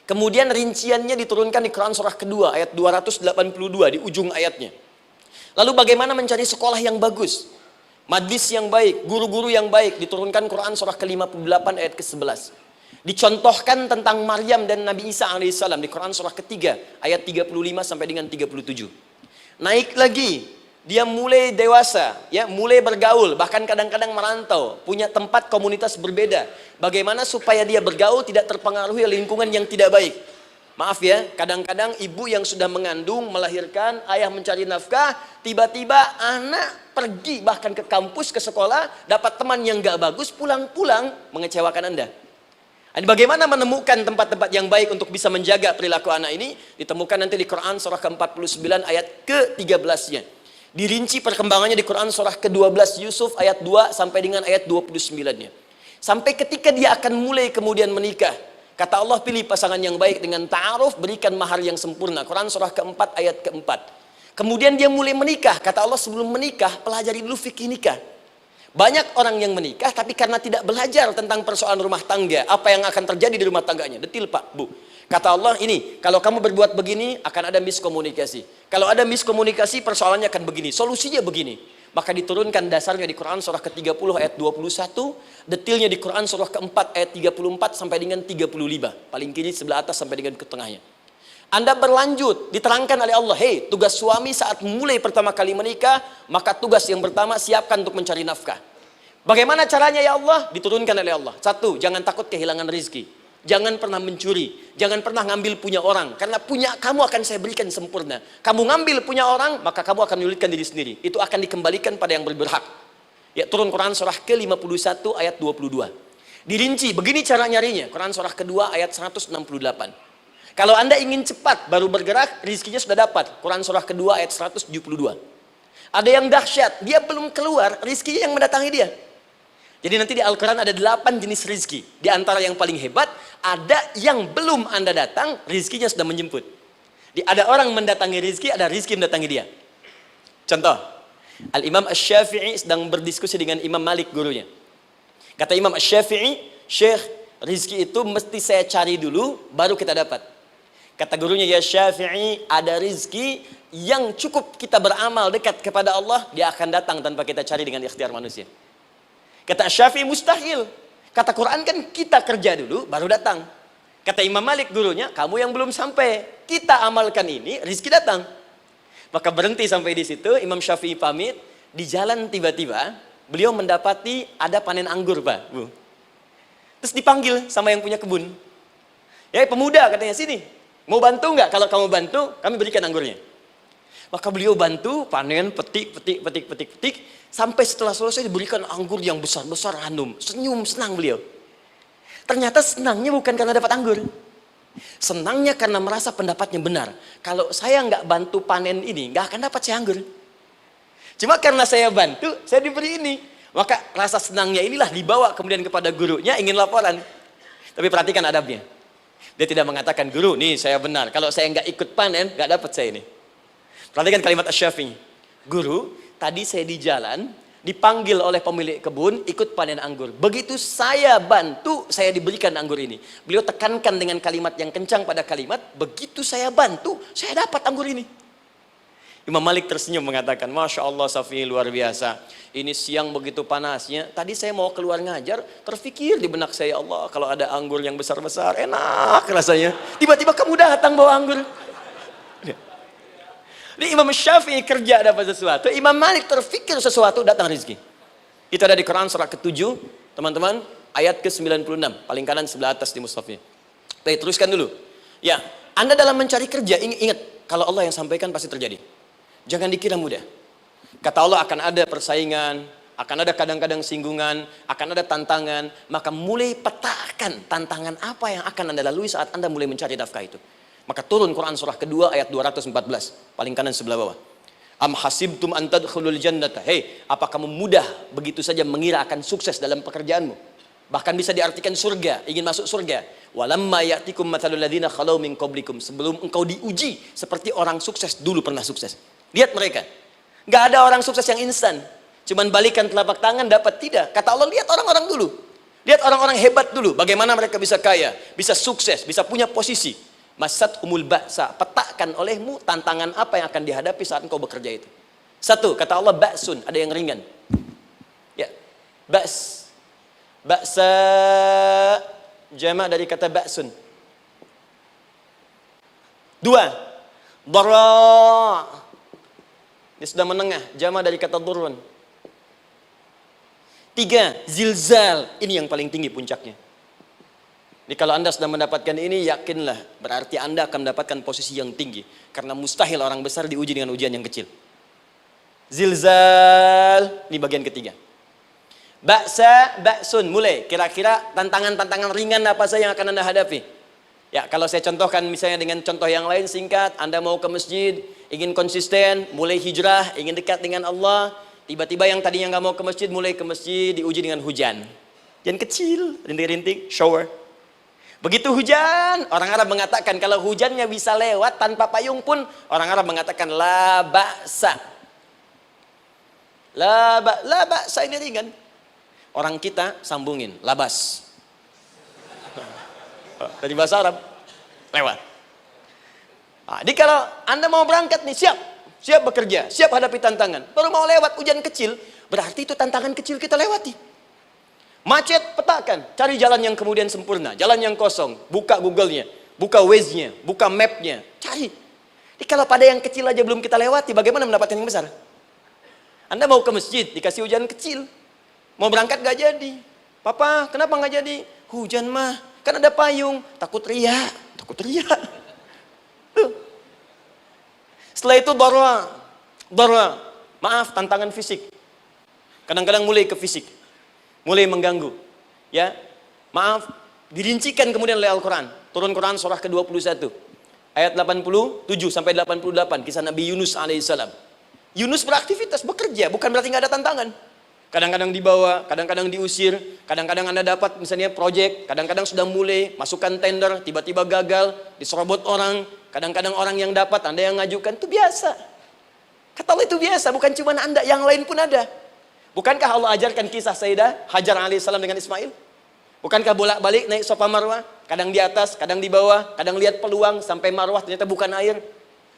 Kemudian rinciannya diturunkan di Quran surah kedua ayat 282 di ujung ayatnya. Lalu bagaimana mencari sekolah yang bagus, majlis yang baik, guru-guru yang baik, diturunkan Quran surah ke-58 ayat ke-11. Dicontohkan tentang Maryam dan Nabi Isa alaihissalam di Quran surah ketiga ayat 35 sampai dengan 37. Naik lagi, dia mulai dewasa, ya, mulai bergaul, bahkan kadang-kadang merantau, punya tempat komunitas berbeda. Bagaimana supaya dia bergaul tidak terpengaruhi lingkungan yang tidak baik. Maaf ya, kadang-kadang ibu yang sudah mengandung, melahirkan, ayah mencari nafkah, tiba-tiba anak pergi bahkan ke kampus, ke sekolah, dapat teman yang gak bagus, pulang-pulang mengecewakan Anda. Dan bagaimana menemukan tempat-tempat yang baik untuk bisa menjaga perilaku anak ini? Ditemukan nanti di Quran surah ke-49 ayat ke-13-nya. Dirinci perkembangannya di Quran surah ke-12 Yusuf ayat 2 sampai dengan ayat 29-nya. Sampai ketika dia akan mulai kemudian menikah. Kata Allah, pilih pasangan yang baik dengan ta'aruf, berikan mahar yang sempurna. Quran surah ke-4 ayat ke-4. Kemudian dia mulai menikah. Kata Allah, sebelum menikah, pelajari dulu fikih nikah. Banyak orang yang menikah tapi karena tidak belajar tentang persoalan rumah tangga, apa yang akan terjadi di rumah tangganya. Detil Pak, Bu. Kata Allah, ini kalau kamu berbuat begini akan ada miskomunikasi. Kalau ada miskomunikasi persoalannya akan begini, solusinya begini. Maka diturunkan dasarnya di Quran surah ke-30 ayat 21, detilnya di Quran surah ke-4 ayat 34 sampai dengan 35. Paling kiri sebelah atas sampai dengan ke tengahnya. Anda berlanjut, diterangkan oleh Allah, hei, tugas suami saat mulai pertama kali menikah, maka tugas yang pertama siapkan untuk mencari nafkah. Bagaimana caranya ya Allah? Diturunkan oleh Allah. Satu, jangan takut kehilangan rezeki. Jangan pernah mencuri, jangan pernah ngambil punya orang, karena punya kamu akan saya berikan sempurna. Kamu ngambil punya orang, maka kamu akan menyulitkan diri sendiri. Itu akan dikembalikan pada yang berhak. Ya, turun Quran surah ke-51 ayat 22. Dirinci, begini cara nyarinya. Quran surah kedua ayat 168. Kalau Anda ingin cepat baru bergerak, rizkinya sudah dapat. Quran surah kedua ayat 172. Ada yang dahsyat, dia belum keluar, rizkinya yang mendatangi dia. Jadi nanti di Al-Quran ada 8 jenis rizki. Di antara yang paling hebat, ada yang belum Anda datang, rizkinya sudah menjemput. Ada orang mendatangi rizki, ada rizki mendatangi dia. Contoh, Al-Imam Asy-Syafi'i sedang berdiskusi dengan Imam Malik gurunya. Kata Imam Asy-Syafi'i, Syekh, rizki itu mesti saya cari dulu, baru kita dapat. Kata gurunya, ya Syafi'i, ada rizki yang cukup kita beramal dekat kepada Allah, dia akan datang tanpa kita cari dengan ikhtiar manusia. Kata Syafi'i, mustahil. Kata Quran kan kita kerja dulu, baru datang. Kata Imam Malik gurunya, kamu yang belum sampai, kita amalkan ini, rizki datang. Maka berhenti sampai di situ, Imam Syafi'i pamit, di jalan tiba-tiba, beliau mendapati ada panen anggur, Pak, Bu. Terus dipanggil sama yang punya kebun. Ya pemuda katanya, sini. Mau bantu nggak? Kalau kamu bantu, kami berikan anggurnya. Maka beliau bantu, panen, petik. Sampai setelah selesai diberikan anggur yang besar-besar, hanum. Senyum, senang beliau. Ternyata senangnya bukan karena dapat anggur. Senangnya karena merasa pendapatnya benar. Kalau saya nggak bantu panen ini, nggak akan dapat saya anggur. Cuma karena saya bantu, saya diberi ini. Maka rasa senangnya inilah dibawa kemudian kepada gurunya, ingin laporan. Tapi perhatikan adabnya. Dia tidak mengatakan, guru, nih saya benar. Kalau saya nggak ikut panen, nggak dapat saya ini. Perhatikan kalimat Asy-Syafi'i. Guru, tadi saya di jalan, dipanggil oleh pemilik kebun, ikut panen anggur. Begitu saya bantu, saya diberikan anggur ini. Beliau tekankan dengan kalimat yang kencang pada kalimat, begitu saya bantu, saya dapat anggur ini. Imam Malik tersenyum mengatakan, Masya Allah Syafi'i luar biasa. Ini siang begitu panasnya, tadi saya mau keluar ngajar, terfikir di benak saya, Allah kalau ada anggur yang besar-besar, enak rasanya. Tiba-tiba kamu datang bawa anggur. Jadi Imam Syafi'i kerja dapat sesuatu, Imam Malik terfikir sesuatu, datang rezeki. Itu ada di Quran surah ke-7, teman-teman, ayat ke-96, paling kanan sebelah atas di mushafnya. Baik, teruskan dulu. Ya, Anda dalam mencari kerja, ingat, kalau Allah yang sampaikan pasti terjadi. Jangan dikira mudah. Kata Allah akan ada persaingan, akan ada kadang-kadang singgungan, akan ada tantangan, maka mulai petakan tantangan apa yang akan Anda lalui saat Anda mulai mencari nafkah itu. Maka turun Quran surah kedua ayat 214, paling kanan sebelah bawah. Am hasibtum an tadkhulul jannata. Hei, apa kamu mudah begitu saja mengira akan sukses dalam pekerjaanmu? Bahkan bisa diartikan surga, ingin masuk surga. Walamma ya'tikum mathalul ladzina khalau min qablikum. Sebelum engkau diuji seperti orang sukses dulu pernah sukses. Lihat mereka. Nggak ada orang sukses yang instan. Cuman balikan telapak tangan dapat, tidak. Kata Allah, lihat orang-orang dulu. Lihat orang-orang hebat dulu. Bagaimana mereka bisa kaya, bisa sukses, bisa punya posisi. Masat umul ba'sa. Petakan olehmu tantangan apa yang akan dihadapi saat engkau bekerja itu. Satu, kata Allah, ba'sun. Ada yang ringan. Ya, ba's. Ba'sa jama' dari kata ba'sun. Dua, dara. Ini sudah menengah, jama' dari kata durun. Tiga, zilzal. Ini yang paling tinggi puncaknya. Jadi kalau Anda sudah mendapatkan ini, yakinlah, berarti Anda akan mendapatkan posisi yang tinggi. Karena mustahil orang besar diuji dengan ujian yang kecil. Zilzal, ini bagian ketiga. Ba'sa, ba'sun, mulai. Kira-kira tantangan-tantangan ringan apa saja yang akan Anda hadapi? Ya, kalau saya contohkan misalnya dengan contoh yang lain singkat, Anda mau ke masjid, ingin konsisten, mulai hijrah, ingin dekat dengan Allah, tiba-tiba yang tadinya nggak mau ke masjid, mulai ke masjid, diuji dengan hujan. Hujan kecil, rintik-rintik, shower. Begitu hujan, orang Arab mengatakan kalau hujannya bisa lewat tanpa payung pun, orang Arab mengatakan la ba'sa. La ba'sa ini ringan. Orang kita sambungin, labas. Dari bahasa Arab, lewat. Nah, jadi kalau Anda mau berangkat nih, siap bekerja, siap hadapi tantangan. Baru mau lewat hujan kecil, berarti itu tantangan kecil kita lewati. Macet, petakan, cari jalan yang kemudian sempurna, jalan yang kosong, buka Google-nya, buka Waze-nya, buka map-nya, cari. Jadi kalau pada yang kecil aja belum kita lewati, bagaimana mendapatkan yang besar? Anda mau ke masjid, dikasih hujan kecil, mau berangkat gak jadi. Papa, kenapa gak jadi? Hujan mah, kan ada payung, takut riak. Tuh. Setelah itu darwa, maaf, tantangan fisik. Kadang-kadang mulai ke fisik, mulai mengganggu. Ya, maaf, dirincikan kemudian oleh Al-Quran. Turun Quran surah ke-21, ayat 87 sampai 88, kisah Nabi Yunus alaihissalam. Yunus beraktivitas, bekerja, bukan berarti nggak ada tantangan. Kadang-kadang dibawa, kadang-kadang diusir, kadang-kadang Anda dapat misalnya proyek, kadang-kadang sudah mulai, masukkan tender, tiba-tiba gagal, diserobot orang, kadang-kadang orang yang dapat, Anda yang ngajukan, itu biasa. Kata Allah itu biasa, bukan cuma Anda, yang lain pun ada. Bukankah Allah ajarkan kisah Sayyidah Hajar alaihissalam dengan Ismail? Bukankah bolak-balik naik sofa marwah, kadang di atas, kadang di bawah, kadang lihat peluang, sampai marwah ternyata bukan air.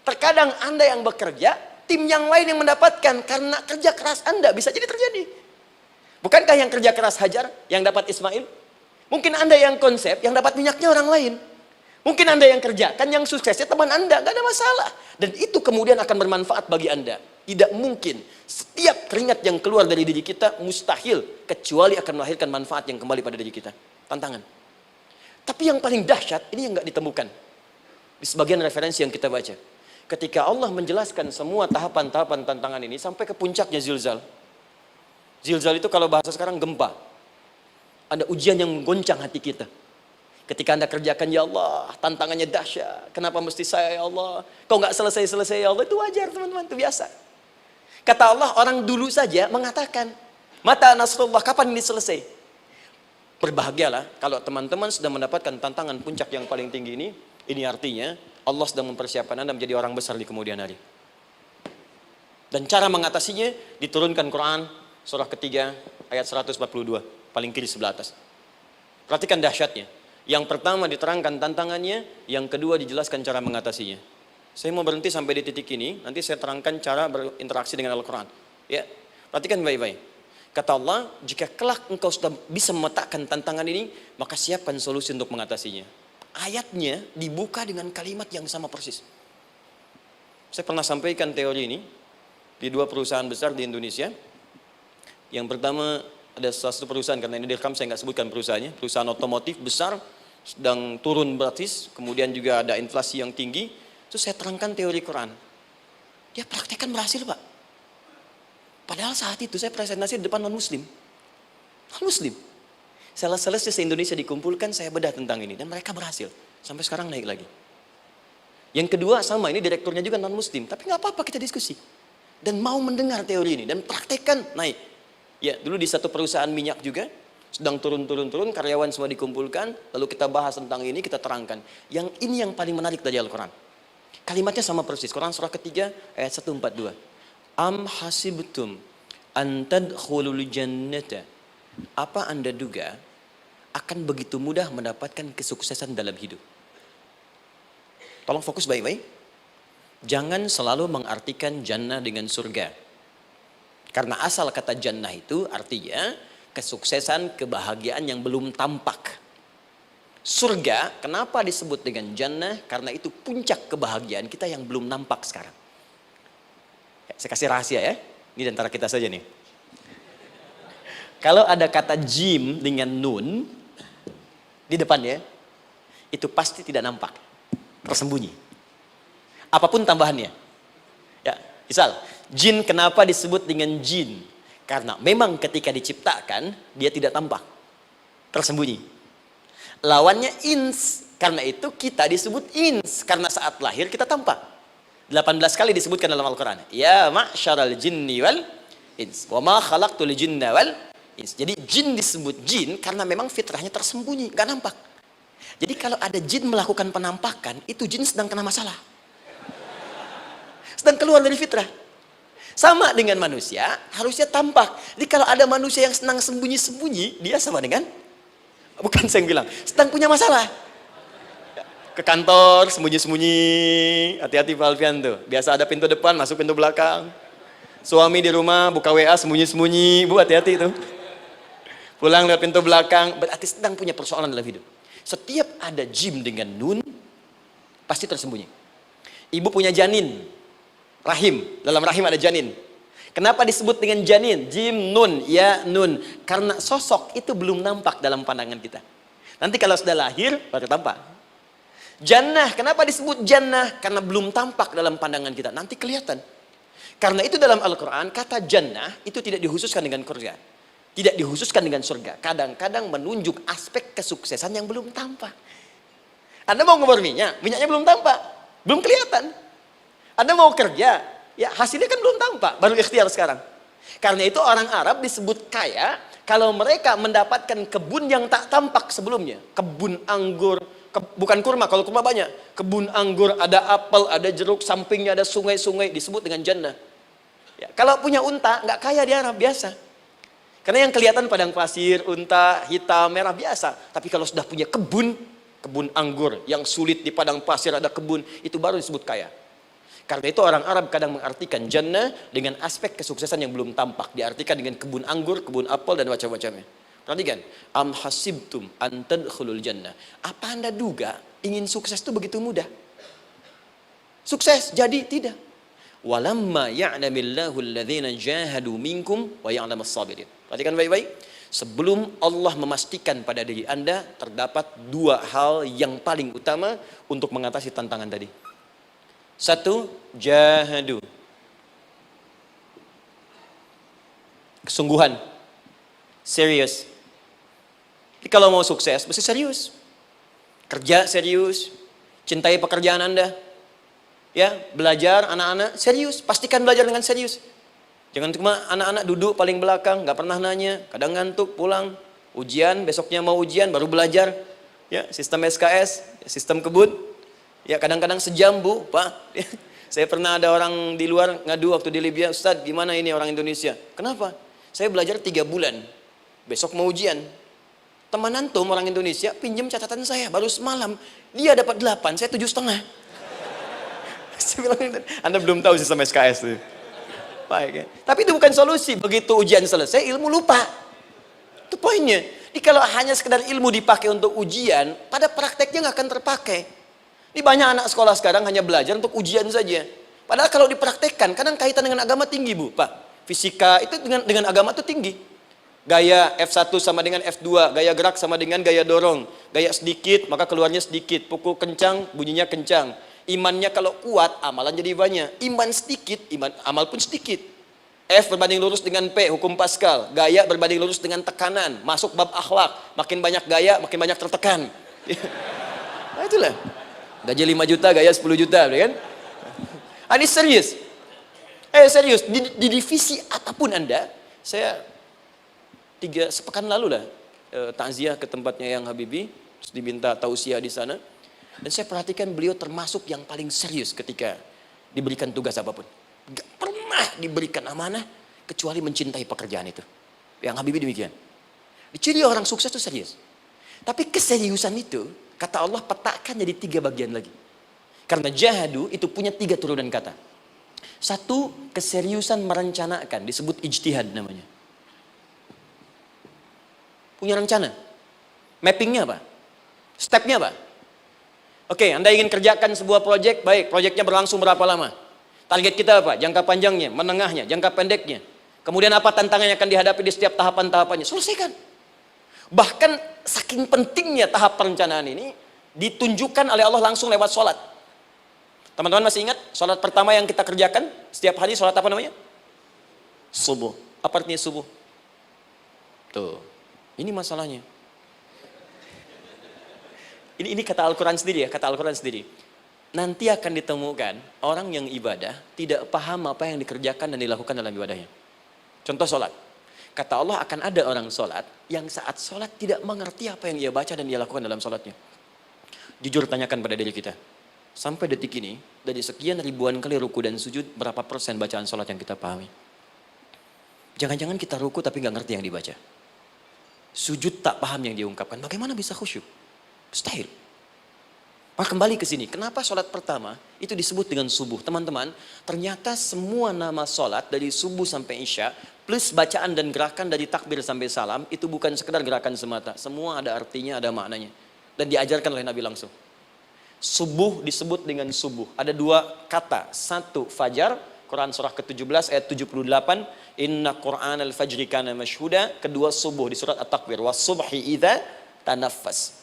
Terkadang Anda yang bekerja, tim yang lain yang mendapatkan, karena kerja keras Anda, bisa jadi terjadi. Bukankah yang kerja keras Hajar yang dapat Ismail? Mungkin Anda yang konsep, yang dapat minyaknya orang lain. Mungkin Anda yang kerja, kan yang suksesnya teman Anda, gak ada masalah. Dan itu kemudian akan bermanfaat bagi Anda. Tidak mungkin setiap keringat yang keluar dari diri kita mustahil, kecuali akan melahirkan manfaat yang kembali pada diri kita. Tantangan. Tapi yang paling dahsyat, ini yang gak ditemukan di sebagian referensi yang kita baca. Ketika Allah menjelaskan semua tahapan-tahapan tantangan ini sampai ke puncaknya zilzal. Zilzal itu kalau bahasa sekarang gempa. Ada ujian yang menggoncang hati kita. Ketika Anda kerjakan, ya Allah, tantangannya dahsyat. Kenapa mesti saya, ya Allah? Kau nggak selesai-selesai, ya Allah. Itu wajar, teman-teman, itu biasa. Kata Allah, orang dulu saja mengatakan, mata nasrullah, kapan ini selesai? Berbahagialah kalau teman-teman sudah mendapatkan tantangan puncak yang paling tinggi ini. Ini artinya Allah sedang mempersiapkan Anda menjadi orang besar di kemudian hari. Dan cara mengatasinya diturunkan Quran surah ketiga ayat 142, paling kiri sebelah atas. Perhatikan dahsyatnya. Yang pertama diterangkan tantangannya, yang kedua dijelaskan cara mengatasinya. Saya mau berhenti sampai di titik ini, nanti saya terangkan cara berinteraksi dengan Al-Quran. Ya, perhatikan baik-baik. Kata Allah, jika kelak engkau sudah bisa memetakan tantangan ini, maka siapkan solusi untuk mengatasinya. Ayatnya dibuka dengan kalimat yang sama persis. Saya pernah sampaikan teori ini di dua perusahaan besar di Indonesia. Yang pertama ada salah satu perusahaan, karena ini direkam saya nggak sebutkan perusahaannya, perusahaan otomotif besar sedang turun gratis, kemudian juga ada inflasi yang tinggi. Terus saya terangkan teori Quran. Dia praktekkan berhasil, Pak. Padahal saat itu saya presentasi di depan non-muslim. Non-muslim. Sales-sales se-Indonesia dikumpulkan, saya bedah tentang ini dan mereka berhasil. Sampai sekarang naik lagi. Yang kedua sama, ini direkturnya juga non-muslim, tapi nggak apa-apa kita diskusi. Dan mau mendengar teori ini dan praktekkan, naik. Ya, dulu di satu perusahaan minyak juga, sedang turun, karyawan semua dikumpulkan, lalu kita bahas tentang ini, kita terangkan. Yang ini yang paling menarik dari Al-Quran. Kalimatnya sama persis. Quran surah ketiga ayat 142. Am hasibtum an tadkhulul jannata. Apa Anda duga akan begitu mudah mendapatkan kesuksesan dalam hidup? Tolong fokus baik-baik. Jangan selalu mengartikan jannah dengan surga. Karena asal kata jannah itu artinya kesuksesan, kebahagiaan yang belum tampak. Surga, kenapa disebut dengan jannah? Karena itu puncak kebahagiaan kita yang belum nampak sekarang. Ya, saya kasih rahasia ya. Ini antara kita saja nih. Kalau ada kata jim dengan nun di depannya, itu pasti tidak nampak, tersembunyi. Apapun tambahannya. Ya, misal, jin kenapa disebut dengan jin? Karena memang ketika diciptakan, dia tidak tampak, tersembunyi. Lawannya ins, karena itu kita disebut ins, karena saat lahir kita tampak. 18 kali disebutkan dalam Al-Quran. Ya ma'syaral jinni wal ins, wa ma khalaqtul jinna wal ins. Jadi jin disebut jin karena memang fitrahnya tersembunyi, gak nampak. Jadi kalau ada jin melakukan penampakan, itu jin sedang kena masalah, sedang keluar dari fitrah. Sama dengan manusia, harusnya tampak. Jadi kalau ada manusia yang senang sembunyi-sembunyi, dia sama dengan, bukan saya yang bilang, sedang punya masalah. Ke kantor sembunyi-sembunyi, hati-hati Pak Alfian tuh. Biasa ada pintu depan, masuk pintu belakang. Suami di rumah buka WA sembunyi-sembunyi, Bu hati-hati itu. Pulang lewat pintu belakang, berarti sedang punya persoalan dalam hidup. Setiap ada jim dengan nun, pasti tersembunyi. Ibu punya janin, rahim, dalam rahim ada janin. Kenapa disebut dengan janin? Jim, nun, ya, nun. Karena sosok itu belum nampak dalam pandangan kita. Nanti kalau sudah lahir, baru tampak. Jannah, kenapa disebut jannah? Karena belum tampak dalam pandangan kita. Nanti kelihatan. Karena itu dalam Al-Quran, kata jannah itu tidak dikhususkan dengan surga. Tidak dikhususkan dengan surga. Kadang-kadang menunjuk aspek kesuksesan yang belum tampak. Anda mau ngebor minyak, minyaknya belum tampak. Belum kelihatan. Anda mau kerja, ya hasilnya kan belum tampak, baru ikhtiar sekarang. Karena itu orang Arab disebut kaya kalau mereka mendapatkan kebun yang tak tampak sebelumnya. Kebun anggur, bukan kurma, kalau kurma banyak. Kebun anggur, ada apel, ada jeruk, sampingnya ada sungai-sungai, disebut dengan jannah. Ya, kalau punya unta, nggak kaya di Arab, biasa. Karena yang kelihatan padang pasir, unta, hitam, merah, biasa. Tapi kalau sudah punya kebun anggur, yang sulit di padang pasir ada kebun, itu baru disebut kaya. Karena itu orang Arab kadang mengartikan jannah dengan aspek kesuksesan yang belum tampak. Diartikan dengan kebun anggur, kebun apel, dan macam-macamnya. Perhatikan. Am hasibtum an tadkhulul jannah. Apa Anda duga ingin sukses itu begitu mudah? Sukses jadi tidak. Walamma ya'lamillahu alladhina jahadu minkum wa ya'lamas sabirin. Perhatikan baik-baik. Sebelum Allah memastikan pada diri Anda, terdapat dua hal yang paling utama untuk mengatasi tantangan tadi. Satu, jahadu. Kesungguhan. Serius. Jadi kalau mau sukses, mesti serius. Kerja serius. Cintai pekerjaan Anda. Ya, belajar anak-anak serius. Pastikan belajar dengan serius. Jangan cuma anak-anak duduk paling belakang, nggak pernah nanya, kadang ngantuk, pulang. Ujian, besoknya mau ujian, baru belajar. Ya, sistem SKS, sistem kebut. Ya kadang-kadang sejam Bu, Pak. Saya pernah ada orang di luar ngadu waktu di Libya, Ustadz gimana ini orang Indonesia? Kenapa? Saya belajar 3 bulan, besok mau ujian. Teman antum orang Indonesia pinjam catatan saya, baru semalam. Dia dapat 8, saya 7,5. Saya bilang, Anda belum tahu sistem SKS tuh. Baik, ya. Tapi itu bukan solusi, begitu ujian selesai ilmu lupa. Itu poinnya. Jadi kalau hanya sekedar ilmu dipakai untuk ujian, pada prakteknya nggak akan terpakai. Ini banyak anak sekolah sekarang hanya belajar untuk ujian saja. Padahal kalau dipraktekkan, kadang kaitan dengan agama tinggi Bu, Pak. Fisika itu dengan agama itu tinggi. Gaya F1 sama dengan F2, gaya gerak sama dengan gaya dorong. Gaya sedikit, maka keluarnya sedikit. Pukul kencang, bunyinya kencang. Imannya kalau kuat, amalan jadi banyak. Iman sedikit, amal pun sedikit. F berbanding lurus dengan P, hukum Pascal. Gaya berbanding lurus dengan tekanan. Masuk bab akhlak. Makin banyak gaya, makin banyak tertekan. Nah itulah. Gaji 5 juta, gaya 10 juta, kan? Ini serius. Serius, di divisi apapun Anda, saya 3 sepekan lalu lah takziah ke tempatnya yang Habibie, terus diminta tausiah di sana. Dan saya perhatikan beliau termasuk yang paling serius ketika diberikan tugas apapun. Gak pernah diberikan amanah kecuali mencintai pekerjaan itu. Yang Habibie demikian. Ciri orang sukses itu serius. Tapi keseriusan itu, kata Allah petakan jadi 3 bagian lagi. Karena jahadu itu punya 3 turunan kata. 1, keseriusan merencanakan, disebut ijtihad namanya. Punya rencana. Mappingnya apa? Stepnya apa? Oke, Anda ingin kerjakan sebuah proyek, baik, proyeknya berlangsung berapa lama? Target kita apa? Jangka panjangnya, menengahnya, jangka pendeknya. Kemudian apa tantangan yang akan dihadapi di setiap tahapan-tahapannya? Selesaikan. Bahkan saking pentingnya tahap perencanaan ini ditunjukkan oleh Allah langsung lewat sholat. Teman-teman masih ingat sholat pertama yang kita kerjakan setiap hari, sholat apa namanya? Subuh. Apa artinya subuh? Tuh, ini masalahnya. Ini kata Al-Quran sendiri ya, kata Al-Quran sendiri. Nanti akan ditemukan orang yang ibadah tidak paham apa yang dikerjakan dan dilakukan dalam ibadahnya. Contoh sholat. Kata Allah akan ada orang sholat yang saat sholat tidak mengerti apa yang ia baca dan ia lakukan dalam sholatnya. Jujur tanyakan pada diri kita. Sampai detik ini, dari sekian ribuan kali ruku dan sujud, berapa persen bacaan sholat yang kita pahami? Jangan-jangan kita ruku tapi nggak ngerti yang dibaca. Sujud tak paham yang diungkapkan. Bagaimana bisa khusyuk? Mustahil. Maka kembali ke sini. Kenapa sholat pertama itu disebut dengan subuh? Teman-teman, ternyata semua nama sholat dari subuh sampai isya, plus bacaan dan gerakan dari takbir sampai salam, itu bukan sekedar gerakan semata. Semua ada artinya, ada maknanya. Dan diajarkan oleh Nabi langsung. Subuh disebut dengan subuh. Ada 2 kata. 1, fajar. Quran surah ke-17 ayat 78. Inna Qur'an al-fajri kana mashhuda. Kedua, subuh di surat At-Takbir. Was-subhi idza tanaffas.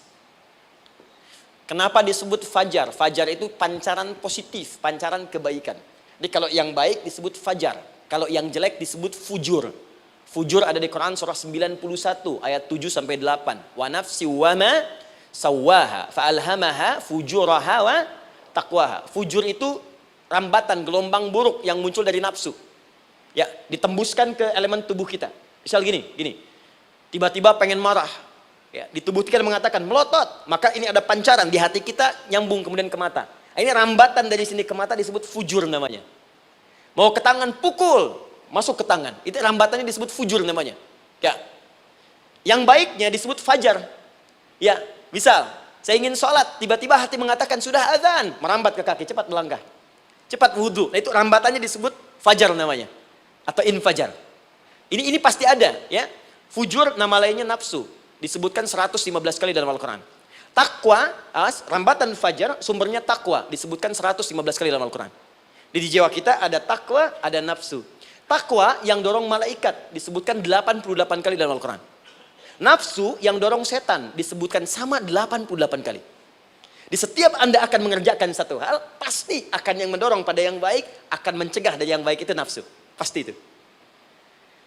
Kenapa disebut fajar? Fajar itu pancaran positif, pancaran kebaikan. Jadi kalau yang baik disebut fajar. Kalau yang jelek disebut fujur. Fujur ada di Quran surah 91 ayat 7 sampai 8. Wa nafsi wa ma sawwaha fa'alhamaha fujuraha wa taqwaha. Fujur itu rambatan, gelombang buruk yang muncul dari nafsu. Ya, ditembuskan ke elemen tubuh kita. Misal gini. Tiba-tiba pengen marah. Ya, di tubuh kita mengatakan melotot, maka ini ada pancaran di hati kita nyambung kemudian ke mata. Ini rambatan dari sini ke mata disebut fujur namanya. Mau ke tangan pukul, masuk ke tangan. Itu rambatannya disebut fujur namanya. Ya. Yang baiknya disebut fajar. Ya, misal saya ingin sholat, tiba-tiba hati mengatakan sudah azan, merambat ke kaki, cepat melangkah. Cepat wudhu. Nah, itu rambatannya disebut fajar namanya. Atau infajar. Ini pasti ada, ya. Fujur nama lainnya nafsu. Disebutkan 115 kali dalam Al-Quran. Takwa, rambatan fajar, sumbernya takwa. Disebutkan 115 kali dalam Al-Quran. Di jiwa kita ada takwa, ada nafsu. Takwa yang dorong malaikat, disebutkan 88 kali dalam Al-Quran. Nafsu yang dorong setan, disebutkan sama 88 kali. Di setiap Anda akan mengerjakan satu hal, pasti akan yang mendorong pada yang baik, akan mencegah dari yang baik itu nafsu. Pasti itu.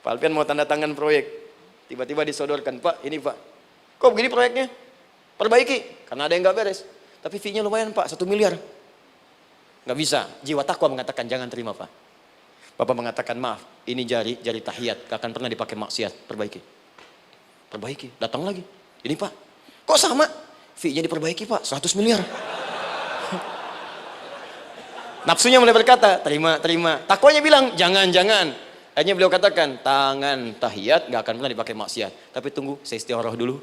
Pak Alfian mau tanda tangan proyek. Tiba-tiba disodorkan, Pak, ini Pak. Kok begini proyeknya? Perbaiki, karena ada yang nggak beres. Tapi fee-nya lumayan Pak, 1 miliar. Nggak bisa, jiwa takwa mengatakan jangan terima Pak. Bapak mengatakan maaf, ini jari tahiyat, gak akan pernah dipakai maksiat, perbaiki, datang lagi. Ini Pak, kok sama? Fee-nya diperbaiki Pak, 100 miliar. Nafsunya mulai berkata, terima. Takwanya bilang, jangan. Akhirnya beliau katakan, tangan tahiyat gak akan pernah dipakai maksiat. Tapi tunggu, saya istiqoroh dulu.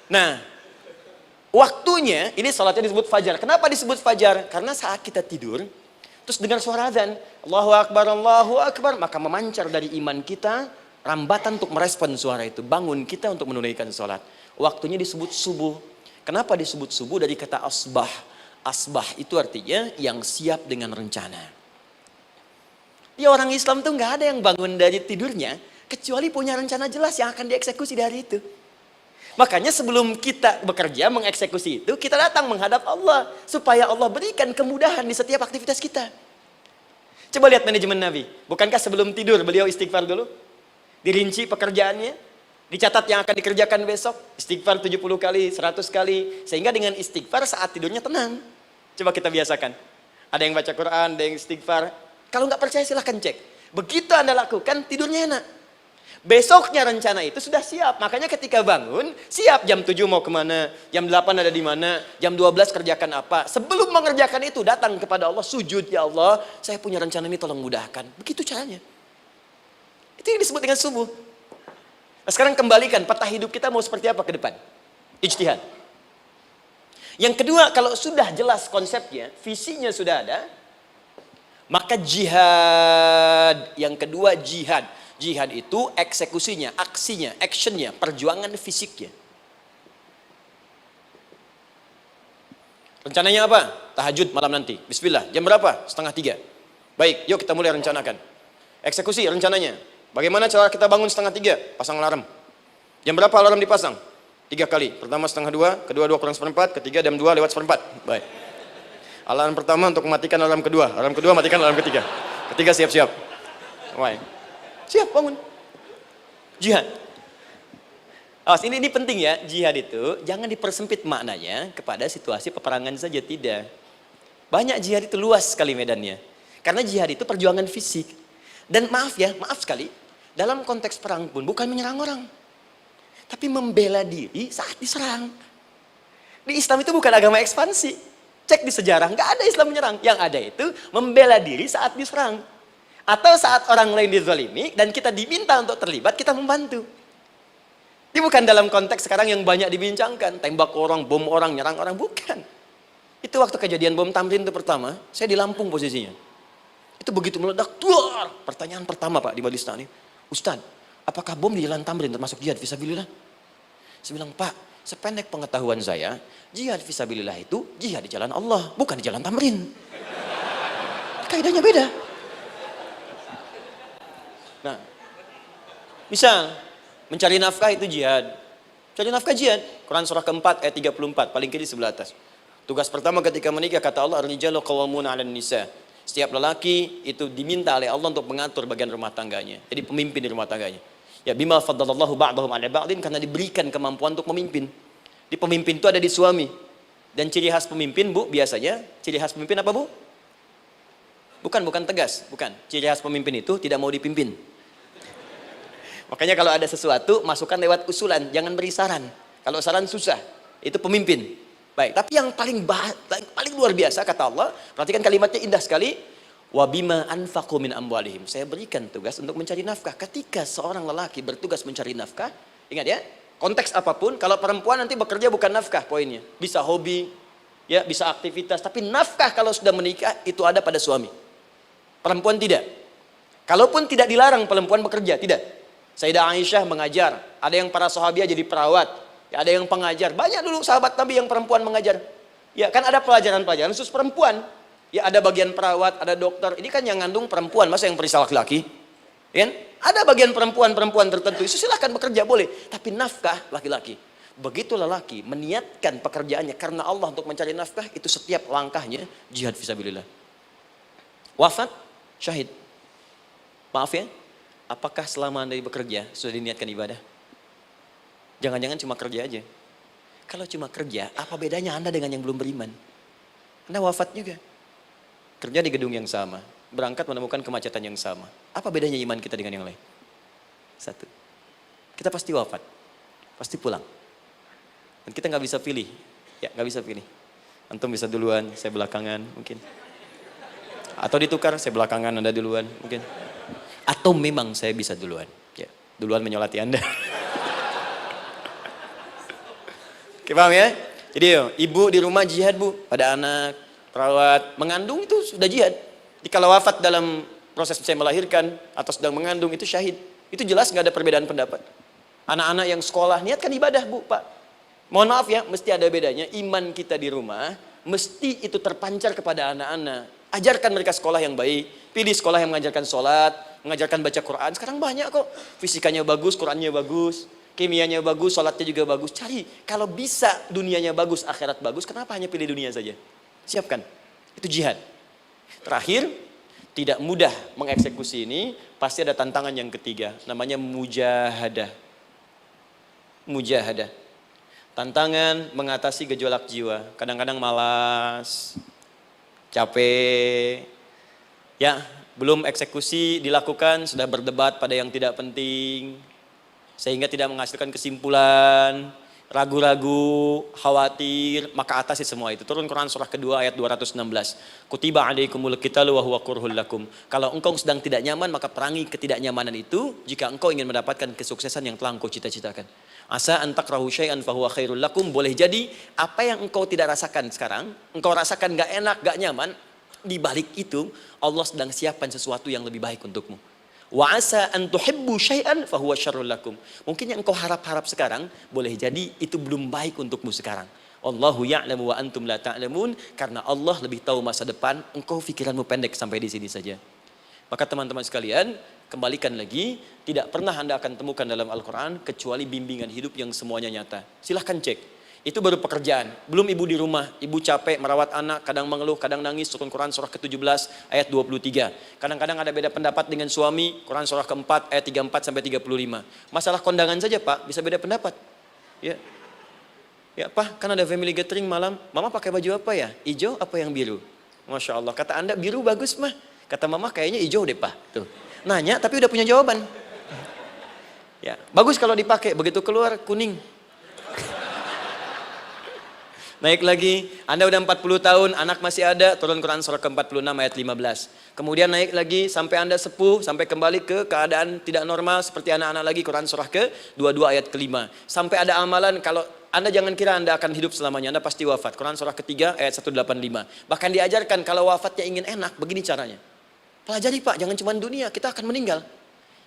Nah, waktunya, ini salatnya disebut fajar. Kenapa disebut fajar? Karena saat kita tidur, terus dengar suara azan, Allahu Akbar, maka memancar dari iman kita, rambatan untuk merespon suara itu. Bangun kita untuk menunaikan salat. Waktunya disebut subuh. Kenapa disebut subuh? Dari kata asbah. Asbah itu artinya yang siap dengan rencana. Ya orang Islam tuh nggak ada yang bangun dari tidurnya kecuali punya rencana jelas yang akan dieksekusi dari itu. Makanya sebelum kita bekerja mengeksekusi itu, kita datang menghadap Allah supaya Allah berikan kemudahan di setiap aktivitas kita. Coba lihat manajemen Nabi. Bukankah sebelum tidur beliau istighfar dulu? Dirinci pekerjaannya, dicatat yang akan dikerjakan besok, istighfar 70 kali, 100 kali, sehingga dengan istighfar saat tidurnya tenang. Coba kita biasakan. Ada yang baca Quran, ada yang istighfar. Kalau nggak percaya silahkan cek. Begitu Anda lakukan, tidurnya enak. Besoknya rencana itu sudah siap. Makanya ketika bangun, siap jam 7 mau kemana, jam 8 ada di mana, jam 12 kerjakan apa. Sebelum mengerjakan itu datang kepada Allah, sujud, ya Allah, saya punya rencana ini tolong mudahkan. Begitu caranya. Itu yang disebut dengan subuh. Nah, sekarang kembalikan, peta hidup kita mau seperti apa ke depan? Ijtihad. Yang kedua, kalau sudah jelas konsepnya, visinya sudah ada, maka jihad. Yang kedua, jihad. Jihad itu eksekusinya, aksinya, actionnya, perjuangan fisiknya. Rencananya apa? Tahajud malam nanti. Bismillah. Jam berapa? 2:30. Baik, yuk kita mulai rencanakan. Eksekusi rencananya. Bagaimana cara kita bangun 2:30? Pasang alarm. Jam berapa alarm dipasang? 3 kali. Pertama 1:30, kedua 2 kurang 1/4, ketiga jam 2 lewat 1/4. Baik. Alarm pertama untuk mematikan alarm kedua. Alarm kedua matikan alarm ketiga. Ketiga siap-siap. Baik. Siap bangun. Jihad. Awas, ini penting ya. Jihad itu jangan dipersempit maknanya kepada situasi peperangan saja, tidak. Banyak jihad itu luas sekali medannya. Karena jihad itu perjuangan fisik. Dan maaf sekali, dalam konteks perang pun bukan menyerang orang. Tapi membela diri saat diserang. Di Islam itu bukan agama ekspansi. Cek di sejarah, nggak ada Islam menyerang. Yang ada itu membela diri saat diserang. Atau saat orang lain dizalimi dan kita diminta untuk terlibat, kita membantu. Ini bukan dalam konteks sekarang yang banyak dibincangkan. Tembak orang, bom orang, nyerang orang. Bukan. Itu waktu kejadian bom Tamrin itu pertama, saya di Lampung posisinya. Itu begitu meledak, tuar. Pertanyaan pertama Pak di Balistani. Ustadz, apakah bom di Jalan Tamrin termasuk jihad fisabilillah? Saya bilang, Pak, sependek pengetahuan saya, jihad fisabilillah itu jihad di jalan Allah, bukan di Jalan Tamrin. Kaidahnya beda. Nah, misal mencari nafkah itu jihad. Cari nafkah jihad. Quran surah keempat ayat 34, paling kiri sebelah atas. Tugas pertama ketika menikah kata Allah, ar-rijalu qawwamuna 'alan nisa. Setiap lelaki itu diminta oleh Allah untuk mengatur bagian rumah tangganya. Jadi pemimpin di rumah tangganya. Ya bima faddalallahu ba'dahum 'ala ba'din, karena diberikan kemampuan untuk memimpin. Di pemimpin itu ada di suami. Dan ciri khas pemimpin, Bu, biasanya ciri khas pemimpin apa, Bu? Bukan tegas, bukan. Ciri khas pemimpin itu tidak mau dipimpin. Makanya kalau ada sesuatu, masukkan lewat usulan, jangan beri saran. Kalau saran susah, itu pemimpin. Baik, tapi yang paling luar biasa kata Allah, perhatikan kalimatnya indah sekali. Wa bima anfaqu min amwalihim. Saya berikan tugas untuk mencari nafkah. Ketika seorang lelaki bertugas mencari nafkah, ingat ya, konteks apapun, kalau perempuan nanti bekerja bukan nafkah poinnya. Bisa hobi, ya, bisa aktivitas, tapi nafkah kalau sudah menikah itu ada pada suami. Perempuan tidak. Kalaupun tidak dilarang perempuan bekerja, tidak. Sayyidah Aisyah mengajar, ada yang para sahabiah jadi perawat, ya, ada yang pengajar. Banyak dulu sahabat Nabi yang perempuan mengajar. Ya, kan ada pelajaran-pelajaran khusus perempuan. Ya, ada bagian perawat, ada dokter. Ini kan yang ngandung perempuan, masa yang perisa laki-laki? Ya, ada bagian perempuan tertentu, itu silahkan bekerja boleh. Tapi nafkah laki-laki. Begitu lelaki meniatkan pekerjaannya karena Allah untuk mencari nafkah, itu setiap langkahnya jihad fisabilillah. Wafat, syahid. Maaf ya, apakah selama Anda bekerja sudah diniatkan ibadah? Jangan-jangan cuma kerja aja. Kalau cuma kerja, apa bedanya Anda dengan yang belum beriman? Anda wafat juga. Kerja di gedung yang sama, berangkat menemukan kemacetan yang sama. Apa bedanya iman kita dengan yang lain? Satu, kita pasti wafat, pasti pulang. Dan kita nggak bisa pilih, ya nggak bisa pilih. Antum bisa duluan, saya belakangan mungkin. Atau ditukar, saya belakangan, Anda duluan mungkin. Atau memang saya bisa duluan, ya duluan menyolati Anda. Oke, paham ya? Jadi ibu di rumah jihad, Bu, pada anak, perawat, mengandung itu sudah jihad. Jadi kalau wafat dalam proses saya melahirkan atau sedang mengandung itu syahid. Itu jelas nggak ada perbedaan pendapat. Anak-anak yang sekolah niatkan ibadah, Bu, Pak. Mohon maaf ya, mesti ada bedanya. Iman kita di rumah mesti itu terpancar kepada anak-anak. Ajarkan mereka sekolah yang baik. Pilih sekolah yang mengajarkan sholat, mengajarkan baca Quran. Sekarang banyak kok. Fisikanya bagus, Qurannya bagus, kimianya bagus, sholatnya juga bagus. Cari. Kalau bisa dunianya bagus, akhirat bagus, kenapa hanya pilih dunia saja? Siapkan. Itu jihad. Terakhir, tidak mudah mengeksekusi ini. Pasti ada tantangan yang ketiga. Namanya mujahadah. Mujahadah. Tantangan mengatasi gejolak jiwa. Kadang-kadang malas, capek, ya belum eksekusi dilakukan, sudah berdebat pada yang tidak penting. sehingga tidak menghasilkan kesimpulan, ragu-ragu, khawatir, maka atasi semua itu. Turun Quran surah kedua ayat 216. Kutiba alaikumul qitalu wa huwa kurhul lakum. Kalau engkau sedang tidak nyaman, maka perangi ketidaknyamanan itu jika engkau ingin mendapatkan kesuksesan yang telah engkau cita-citakan. Asa an takrahu syai'an fa huwa khairul lakum. Boleh jadi apa yang engkau tidak rasakan sekarang, engkau rasakan gak enak, gak nyaman, di balik itu Allah sedang siapkan sesuatu yang lebih baik untukmu. Wa asa an tuhibbu syai'an fa huwa syarrul lakum. Mungkin yang engkau harap-harap sekarang boleh jadi itu belum baik untukmu sekarang. Allahu ya'lamu wa antum la ta'lamun, karena Allah lebih tahu masa depan, engkau pikiranmu pendek sampai di sini saja. Maka teman-teman sekalian, kembalikan lagi, tidak pernah Anda akan temukan dalam Al-Qur'an kecuali bimbingan hidup yang semuanya nyata. Silahkan cek. Itu baru pekerjaan. Belum ibu di rumah, ibu capek merawat anak, kadang mengeluh, kadang nangis. Turun Quran surah ke-17 ayat 23. Kadang-kadang ada beda pendapat dengan suami, Quran surah ke-4 ayat 34 sampai 35. Masalah kondangan saja Pak, bisa beda pendapat. Ya. Ya Pak, kan ada family gathering malam, Mama pakai baju apa ya? Hijau apa yang biru? Masya Allah, kata Anda biru bagus mah. Kata Mama kayaknya hijau deh Pak. Tuh. Nanya tapi udah punya jawaban. Ya, bagus kalau dipakai, begitu keluar kuning. Naik lagi, Anda udah 40 tahun, anak masih ada, turun Quran surah ke-46 ayat 15. Kemudian naik lagi sampai Anda sepuh, sampai kembali ke keadaan tidak normal seperti anak-anak lagi, Quran surah ke-22 ayat ke-5. Sampai ada amalan, kalau Anda jangan kira Anda akan hidup selamanya, Anda pasti wafat. Quran surah ke-3 ayat 185. Bahkan diajarkan kalau wafatnya ingin enak, begini caranya. Pelajari Pak, jangan cuma dunia, kita akan meninggal.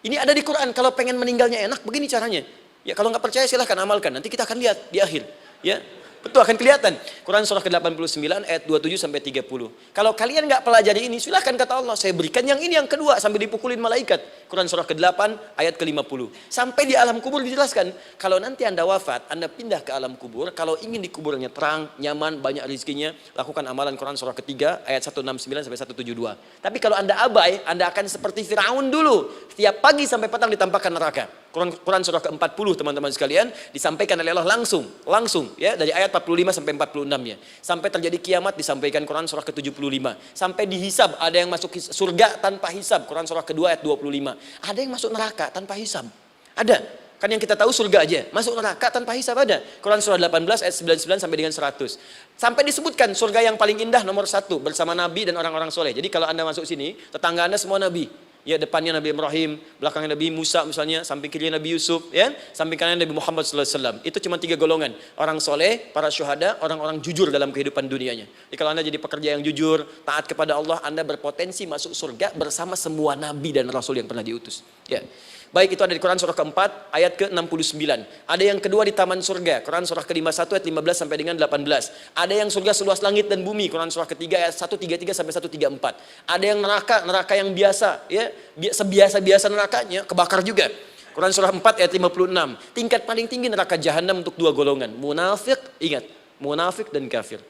Ini ada di Quran, kalau pengen meninggalnya enak, begini caranya. Ya kalau nggak percaya silahkan amalkan, nanti kita akan lihat di akhir. Ya. Betul, akan kelihatan. Quran surah ke-89 ayat 27 sampai 30. Kalau kalian nggak pelajari ini, silahkan kata Allah, saya berikan yang ini yang kedua sambil dipukulin malaikat. Quran surah ke-8 ayat ke-50. Sampai di alam kubur dijelaskan, kalau nanti Anda wafat, Anda pindah ke alam kubur, kalau ingin di kuburnya terang, nyaman, banyak rezekinya, lakukan amalan Quran surah ke-3 ayat 169 sampai 172. Tapi kalau Anda abai, Anda akan seperti Firaun dulu. Setiap pagi sampai petang ditampakkan neraka. Quran surah ke-40 teman-teman sekalian disampaikan oleh Allah langsung ya dari ayat 45 sampai 46-nya. Sampai terjadi kiamat disampaikan Quran surah ke-75. Sampai dihisab, ada yang masuk surga tanpa hisab, Quran surah kedua ayat 25. Ada yang masuk neraka tanpa hisab. Ada. Kan yang kita tahu surga aja, masuk neraka tanpa hisab ada. Quran surah 18 ayat 99 sampai dengan 100. Sampai disebutkan surga yang paling indah nomor 1 bersama Nabi dan orang-orang soleh. Jadi kalau Anda masuk sini, tetangga Anda semua Nabi. Ya, depannya Nabi Ibrahim, belakangnya Nabi Musa misalnya, samping kirinya Nabi Yusuf, ya, samping kanannya Nabi Muhammad SAW. Itu cuma 3 golongan, orang soleh, para syuhada, orang-orang jujur dalam kehidupan dunianya. Jadi kalau Anda jadi pekerja yang jujur, taat kepada Allah, Anda berpotensi masuk surga bersama semua Nabi dan Rasul yang pernah diutus. Ya. Baik, itu ada di Quran surah ke-4 ayat ke-69. Ada yang kedua di taman surga, Quran surah ke-51 ayat 15 sampai dengan 18. Ada yang surga seluas langit dan bumi, Quran surah ke-3 ayat 133 sampai 134. Ada yang neraka yang biasa, ya, sebiasa-biasa nerakanya kebakar juga. Quran surah 4 ayat 56. Tingkat paling tinggi neraka jahanam untuk 2 golongan, munafik, ingat, munafik dan kafir.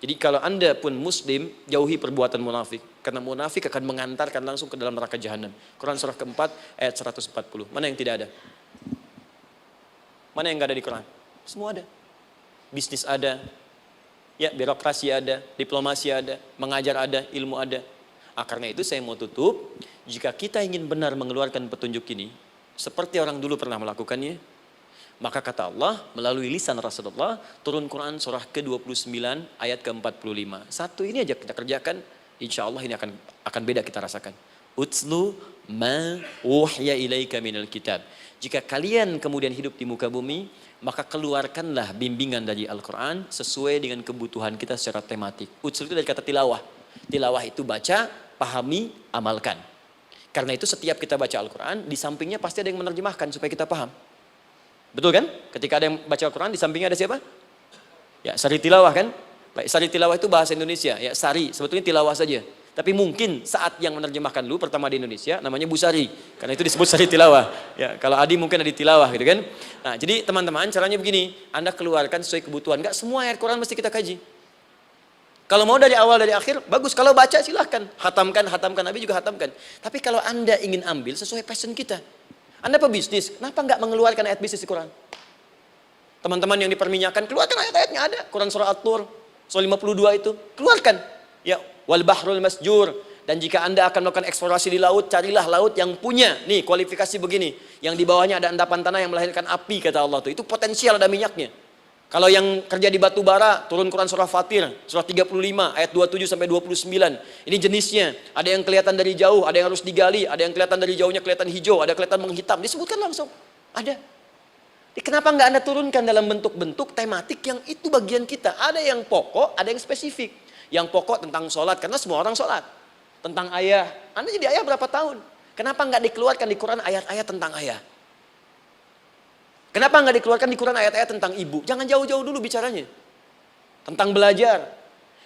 Jadi kalau Anda pun muslim, jauhi perbuatan munafik. Karena munafik akan mengantarkan langsung ke dalam neraka jahanam. Quran surah ke-4 ayat 140. Mana yang tidak ada? Mana yang nggak ada di Quran? Semua ada. Bisnis ada, ya, birokrasi ada, diplomasi ada, mengajar ada, ilmu ada. Karena itu saya mau tutup, jika kita ingin benar mengeluarkan petunjuk ini, seperti orang dulu pernah melakukannya, maka kata Allah melalui lisan Rasulullah, turun Quran surah ke-29 ayat ke-45. Satu ini aja kita kerjakan, insya Allah ini akan beda kita rasakan. Utslu ma wuhya ilaika minal kitab. Jika kalian kemudian hidup di muka bumi, maka keluarkanlah bimbingan dari Al-Quran sesuai dengan kebutuhan kita secara tematik. Utslu itu dari kata tilawah. Tilawah itu baca, pahami, amalkan. Karena itu setiap kita baca Al-Quran, di sampingnya pasti ada yang menerjemahkan supaya kita paham. Betul kan? Ketika ada yang baca Al-Quran, di sampingnya ada siapa? Ya, sari tilawah kan? Baik, sari tilawah itu bahasa Indonesia. Ya, sari, sebetulnya tilawah saja. Tapi mungkin saat yang menerjemahkan dulu pertama di Indonesia, namanya Bu Sari. Karena itu disebut sari tilawah. Ya, kalau Adi mungkin ada di tilawah gitu kan? Nah, jadi teman-teman caranya begini. Anda keluarkan sesuai kebutuhan. Enggak semua ayat Quran mesti kita kaji. Kalau mau dari awal dari akhir, bagus. Kalau baca silahkan. Hatamkan, Nabi juga hatamkan. Tapi kalau Anda ingin ambil sesuai passion kita. Anda pebisnis, kenapa nggak mengeluarkan ayat bisnis di Quran? Teman-teman yang diperminyakan, keluarkan ayat-ayatnya ada. Quran surah At-Tur, surah 52 itu, keluarkan. Ya, wal bahrul masjur, Dan jika Anda akan melakukan eksplorasi di laut, carilah laut yang punya nih kualifikasi begini. Yang di bawahnya ada endapan tanah yang melahirkan api, kata Allah tuh. Itu potensial ada minyaknya. Kalau yang kerja di batu bara, turun Quran surah Fatir, surah 35 ayat 27 sampai 29. Ini jenisnya. Ada yang kelihatan dari jauh, ada yang harus digali, ada yang kelihatan dari jauhnya kelihatan hijau, ada kelihatan menghitam. Disebutkan langsung. Ada. Kenapa nggak Anda turunkan dalam bentuk-bentuk tematik yang itu bagian kita? Ada yang pokok, ada yang spesifik. Yang pokok tentang sholat, karena semua orang sholat. Tentang ayah. Anda jadi ayah berapa tahun? Kenapa nggak dikeluarkan di Quran ayat-ayat tentang ayah? Kenapa nggak dikeluarkan di Quran ayat-ayat tentang ibu? Jangan jauh-jauh dulu bicaranya. Tentang belajar.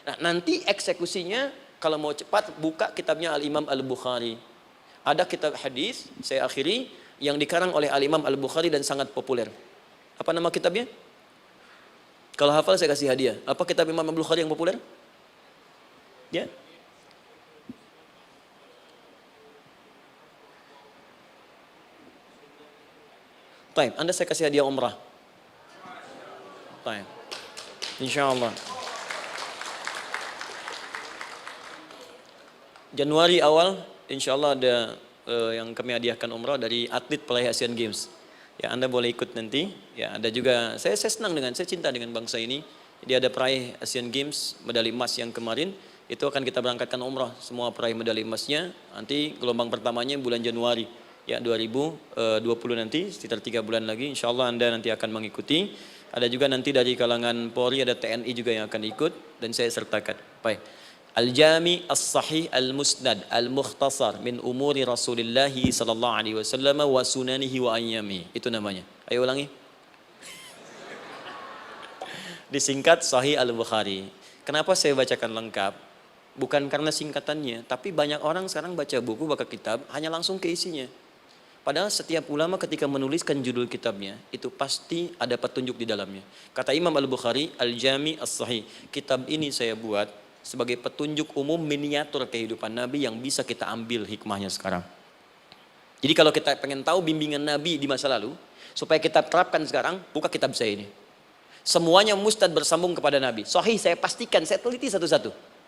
Nah, nanti eksekusinya, kalau mau cepat, buka kitabnya Al-Imam Al-Bukhari. Ada kitab hadis, saya akhiri, yang dikarang oleh Al-Imam Al-Bukhari dan sangat populer. Apa nama kitabnya? Kalau hafal saya kasih hadiah. Apa kitab Imam Al-Bukhari yang populer? Ya? Taib, Anda saya kasih hadiah umrah. Taib. InsyaAllah. Januari awal, InsyaAllah ada yang kami hadiahkan umrah dari atlet peraih Asian Games. Ya, Anda boleh ikut nanti. Ya, ada juga, saya senang saya cinta dengan bangsa ini. Jadi ada peraih Asian Games, medali emas yang kemarin. Itu akan kita berangkatkan umrah, semua peraih medali emasnya. Nanti gelombang pertamanya bulan Januari. Ya 2020 nanti sekitar 3 bulan lagi, insya Allah Anda nanti akan mengikuti. Ada juga nanti dari kalangan Polri, ada TNI juga yang akan ikut dan saya sertakan. Baik. Al-Jami As-Sahih Al-Musnad Al-Mukhtasar min umuri Rasulullah sallallahu alaihi wasallam wa sunanihi wa ayyami. Itu namanya. Ayo ulangi. Disingkat Sahih Al-Bukhari. Kenapa saya bacakan lengkap? Bukan karena singkatannya, tapi banyak orang sekarang baca buku, baca kitab hanya langsung ke isinya. Padahal setiap ulama ketika menuliskan judul kitabnya, itu pasti ada petunjuk di dalamnya. Kata Imam Al-Bukhari, Al-Jami As-Sahih. Kitab ini saya buat sebagai petunjuk umum miniatur kehidupan Nabi yang bisa kita ambil hikmahnya sekarang. Jadi kalau kita pengen tahu bimbingan Nabi di masa lalu, supaya kita terapkan sekarang, buka kitab saya ini. Semuanya mustad bersambung kepada Nabi. Sahih saya pastikan, saya teliti satu-satu.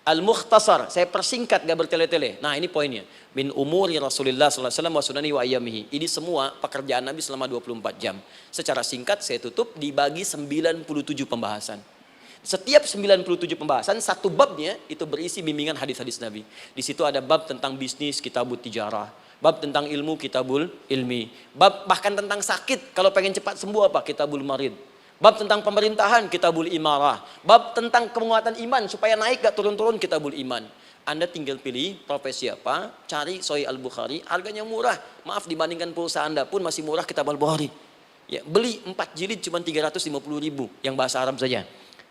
Al-Mukhtasar, saya persingkat gak bertele-tele. Nah ini poinnya. Min umuri Rasulullah SAW wa sunani wa ayyamihi. Ini semua pekerjaan Nabi selama 24 jam. Secara singkat saya tutup dibagi 97 pembahasan. Setiap 97 pembahasan, satu babnya itu berisi bimbingan hadis-hadis Nabi. Di situ ada bab tentang bisnis, kitabut tijarah. Bab tentang ilmu, kitabul ilmi. Bab bahkan tentang sakit, kalau pengen cepat sembuh apa? Kitabul marid. Bab tentang pemerintahan, kitabul imarah. Bab tentang penguatan iman, supaya naik gak turun-turun, kitabul iman. Anda tinggal pilih profesi apa, cari Sahih Al-Bukhari, harganya murah. Maaf, dibandingkan pulsa Anda pun masih murah kitab Al-Bukhari. Ya, beli 4 jilid cuma 350.000 yang bahasa Arab saja.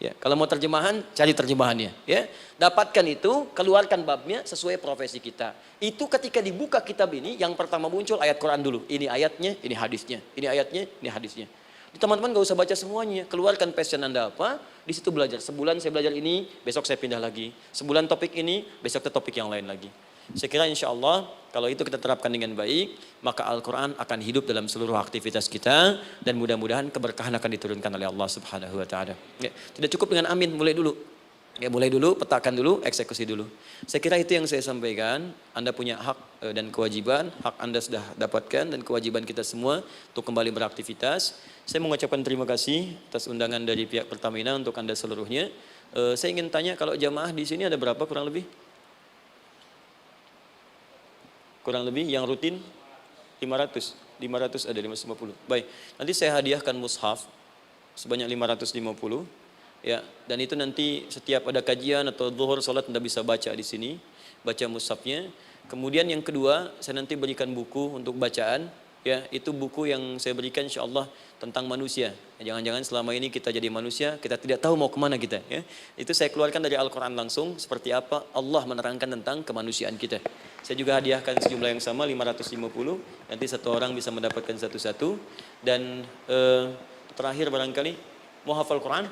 Ya, kalau mau terjemahan, cari terjemahannya. Ya, dapatkan itu, keluarkan babnya sesuai profesi kita. Itu ketika dibuka kitab ini, yang pertama muncul ayat Quran dulu. Ini ayatnya, ini hadisnya. Ini ayatnya, ini hadisnya. Teman-teman gak usah baca semuanya, keluarkan passion Anda apa, di situ belajar. Sebulan saya belajar ini, besok saya pindah lagi. Sebulan topik ini, besok ke topik yang lain lagi. Saya kira insya Allah kalau itu kita terapkan dengan baik, maka Al-Quran akan hidup dalam seluruh aktivitas kita dan mudah-mudahan keberkahan akan diturunkan oleh Allah Subhanahu Wa Taala. Ya, tidak cukup dengan amin, mulai dulu. Ya, mulai dulu, petakan dulu, eksekusi dulu. Saya kira itu yang saya sampaikan. Anda punya hak dan kewajiban, hak Anda sudah dapatkan dan kewajiban kita semua untuk kembali beraktivitas. Saya mengucapkan terima kasih atas undangan dari pihak Pertamina untuk Anda seluruhnya. Saya ingin tanya, kalau jamaah di sini ada berapa kurang lebih? Kurang lebih yang rutin 500 ada 550. Baik, nanti saya hadiahkan mushaf sebanyak 550. Ya, dan itu nanti setiap ada kajian atau zuhur salat Anda bisa baca di sini, baca mushafnya. Kemudian yang kedua, saya nanti berikan buku untuk bacaan. Ya, itu buku yang saya berikan insyaallah tentang manusia. Jangan-jangan selama ini kita jadi manusia, kita tidak tahu mau kemana kita. Ya, itu saya keluarkan dari Al-Quran langsung, seperti apa Allah menerangkan tentang kemanusiaan kita. Saya juga hadiahkan sejumlah yang sama, 550. Nanti satu orang bisa mendapatkan satu-satu. Dan terakhir barangkali, mau hafal Quran?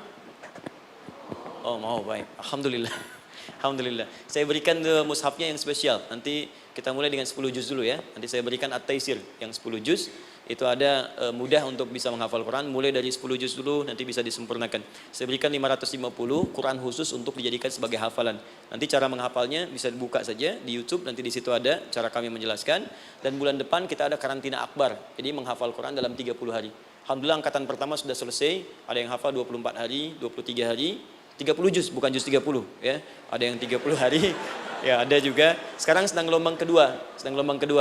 Oh mau, baik. Alhamdulillah. Alhamdulillah. Saya berikan mushafnya yang spesial. Nanti kita mulai dengan 10 juz dulu ya. Nanti saya berikan At-Taisir yang 10 juz. itu ada mudah untuk bisa menghafal Quran, mulai dari 10 juz dulu, nanti bisa disempurnakan. Saya berikan 550 Quran khusus untuk dijadikan sebagai hafalan. Nanti cara menghafalnya bisa dibuka saja di YouTube, nanti di situ ada cara kami menjelaskan. Dan bulan depan kita ada karantina akbar, jadi menghafal Quran dalam 30 hari. Alhamdulillah angkatan pertama sudah selesai, ada yang hafal 24 hari, 23 hari, 30 juz, bukan juz 30 ya. Ada yang 30 hari. Ya, ada juga. Sekarang sedang gelombang kedua.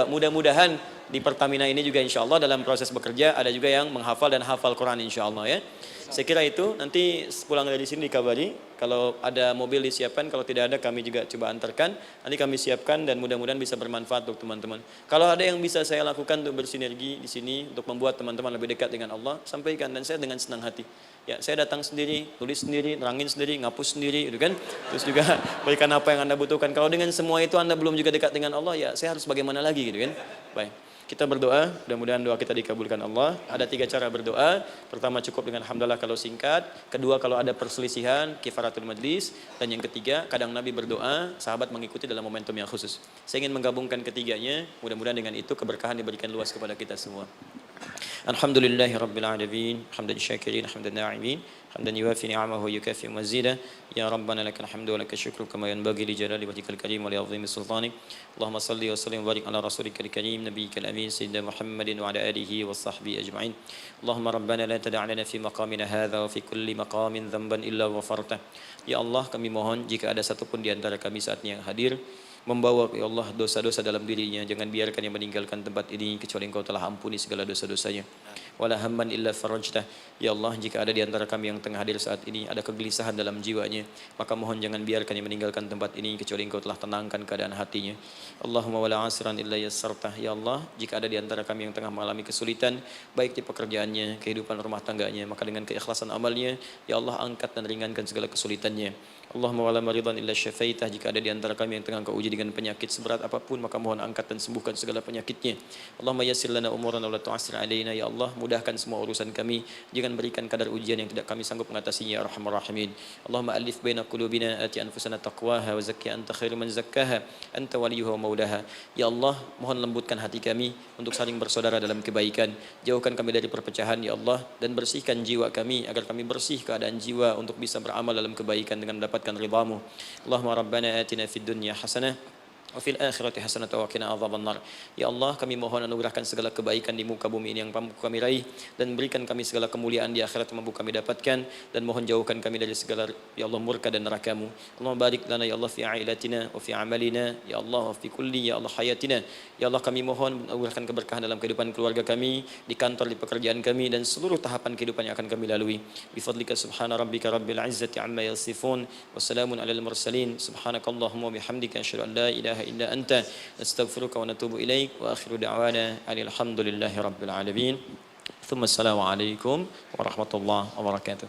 Mudah-mudahan di Pertamina ini juga insya Allah dalam proses bekerja ada juga yang menghafal dan hafal Quran insya Allah ya. Saya kira itu, nanti pulang dari sini dikabari. Kalau ada mobil disiapkan, kalau tidak ada kami juga coba antarkan. Nanti kami siapkan dan mudah-mudahan bisa bermanfaat untuk teman-teman. Kalau ada yang bisa saya lakukan untuk bersinergi di sini, untuk membuat teman-teman lebih dekat dengan Allah, sampaikan dan saya dengan senang hati. Ya, saya datang sendiri, tulis sendiri, nerangin sendiri, ngapus sendiri, gitu kan. Terus juga berikan apa yang Anda butuhkan. Kalau dengan semua itu Anda belum juga dekat dengan Allah, ya saya harus bagaimana lagi, gitu kan. Baik. Kita berdoa, mudah-mudahan doa kita dikabulkan Allah. Ada 3 cara berdoa. Pertama cukup dengan alhamdulillah kalau singkat. Kedua kalau ada perselisihan, kifaratul majlis. Dan yang ketiga, kadang Nabi berdoa, sahabat mengikuti dalam momentum yang khusus. Saya ingin menggabungkan ketiganya. Mudah-mudahan dengan itu keberkahan diberikan luas kepada kita semua. Alhamdulillahi Rabbil Alamin. Hamdan syakirin, hamdan na'imin. Hamdan yuwafi ni'amahu yukafi mazidah. Ya Rabbana lakal hamdu wa lakal syukru kama yanbaghi li jalali wajhikal karim wa li 'azimi sultanik. Allahumma salli wa sallim wa barik ala rasulika al-karim nabiyyikal amin sayyidina Muhammadin wa ala alihi wa sahbihi ajma'in. Allahumma rabbana la tada' lana fi maqamina hadha wa fi kulli maqamin dhanban illa ghafartah. Ya Allah, kami mohon jika ada satupun di antara kami saat ini yang hadir membawa ya Allah dosa-dosa dalam dirinya, jangan biarkan yang meninggalkan tempat ini kecuali Engkau telah ampuni segala dosa-dosanya. Wala hamman illa farajtah. Ya Allah, jika ada di antara kami yang tengah hadir saat ini ada kegelisahan dalam jiwanya, maka mohon jangan biarkan yang meninggalkan tempat ini kecuali Engkau telah tenangkan keadaan hatinya. Allahumma wala asran illa yassartah. Ya Allah, jika ada di antara kami yang tengah mengalami kesulitan baik di pekerjaannya, kehidupan rumah tangganya, maka dengan keikhlasan amalnya ya Allah angkat dan ringankan segala kesulitannya. Allahumma wala maridan illa syafaitah. Jika ada di antara kami yang tengah Engkau uji dengan penyakit seberat apapun, maka mohon angkat dan sembuhkan segala penyakitnya. Allahumma yassir lana umurana wa la tu'assir alaina. Ya Allah, mudahkan semua urusan kami, jangan berikan kadar ujian yang tidak kami sanggup mengatasinya ya arhamar rahimin. Allahumma alif baina qulubina, ati anfusana taqwaha wa zakki anta khairu man zakkaha anta waliyuha wa maulaha. Ya Allah, mohon lembutkan hati kami untuk saling bersaudara dalam kebaikan, jauhkan kami dari perpecahan ya Allah, dan bersihkan jiwa kami agar kami bersih keadaan jiwa untuk bisa beramal dalam kebaikan dengan mendapatkan ridhamu. Allahumma rabbana atina fid dunya hasanah wa fil akhirati hasanatan wa qina adzabannar. Ya Allah, kami mohon anugerahkan segala kebaikan di muka bumi ini yang mampu kami raih, dan berikan kami segala kemuliaan di akhirat yang mampu kami dapatkan, dan mohon jauhkan kami dari segala ya Allah murka dan neraka-Mu. Allahumma barik lana ya Allah fi ailatina wa fi amalina ya Allah wa fi kulli ya Allah hayatina. Ya Allah, kami mohon anugerahkan keberkahan dalam kehidupan keluarga kami, di kantor, di pekerjaan kami, dan seluruh tahapan kehidupan yang akan kami lalui. Bi fadlika subhana rabbika rabbil izzati amma yasifun wa salamun alal mursalin. Subhanakallahumma wa bihamdika asyhadu an la ilaha إلا أنت نستغفرك ونتوب إليك وآخر دعوانا أن الحمد لله رب العالمين ثم السلام عليكم ورحمة الله وبركاته.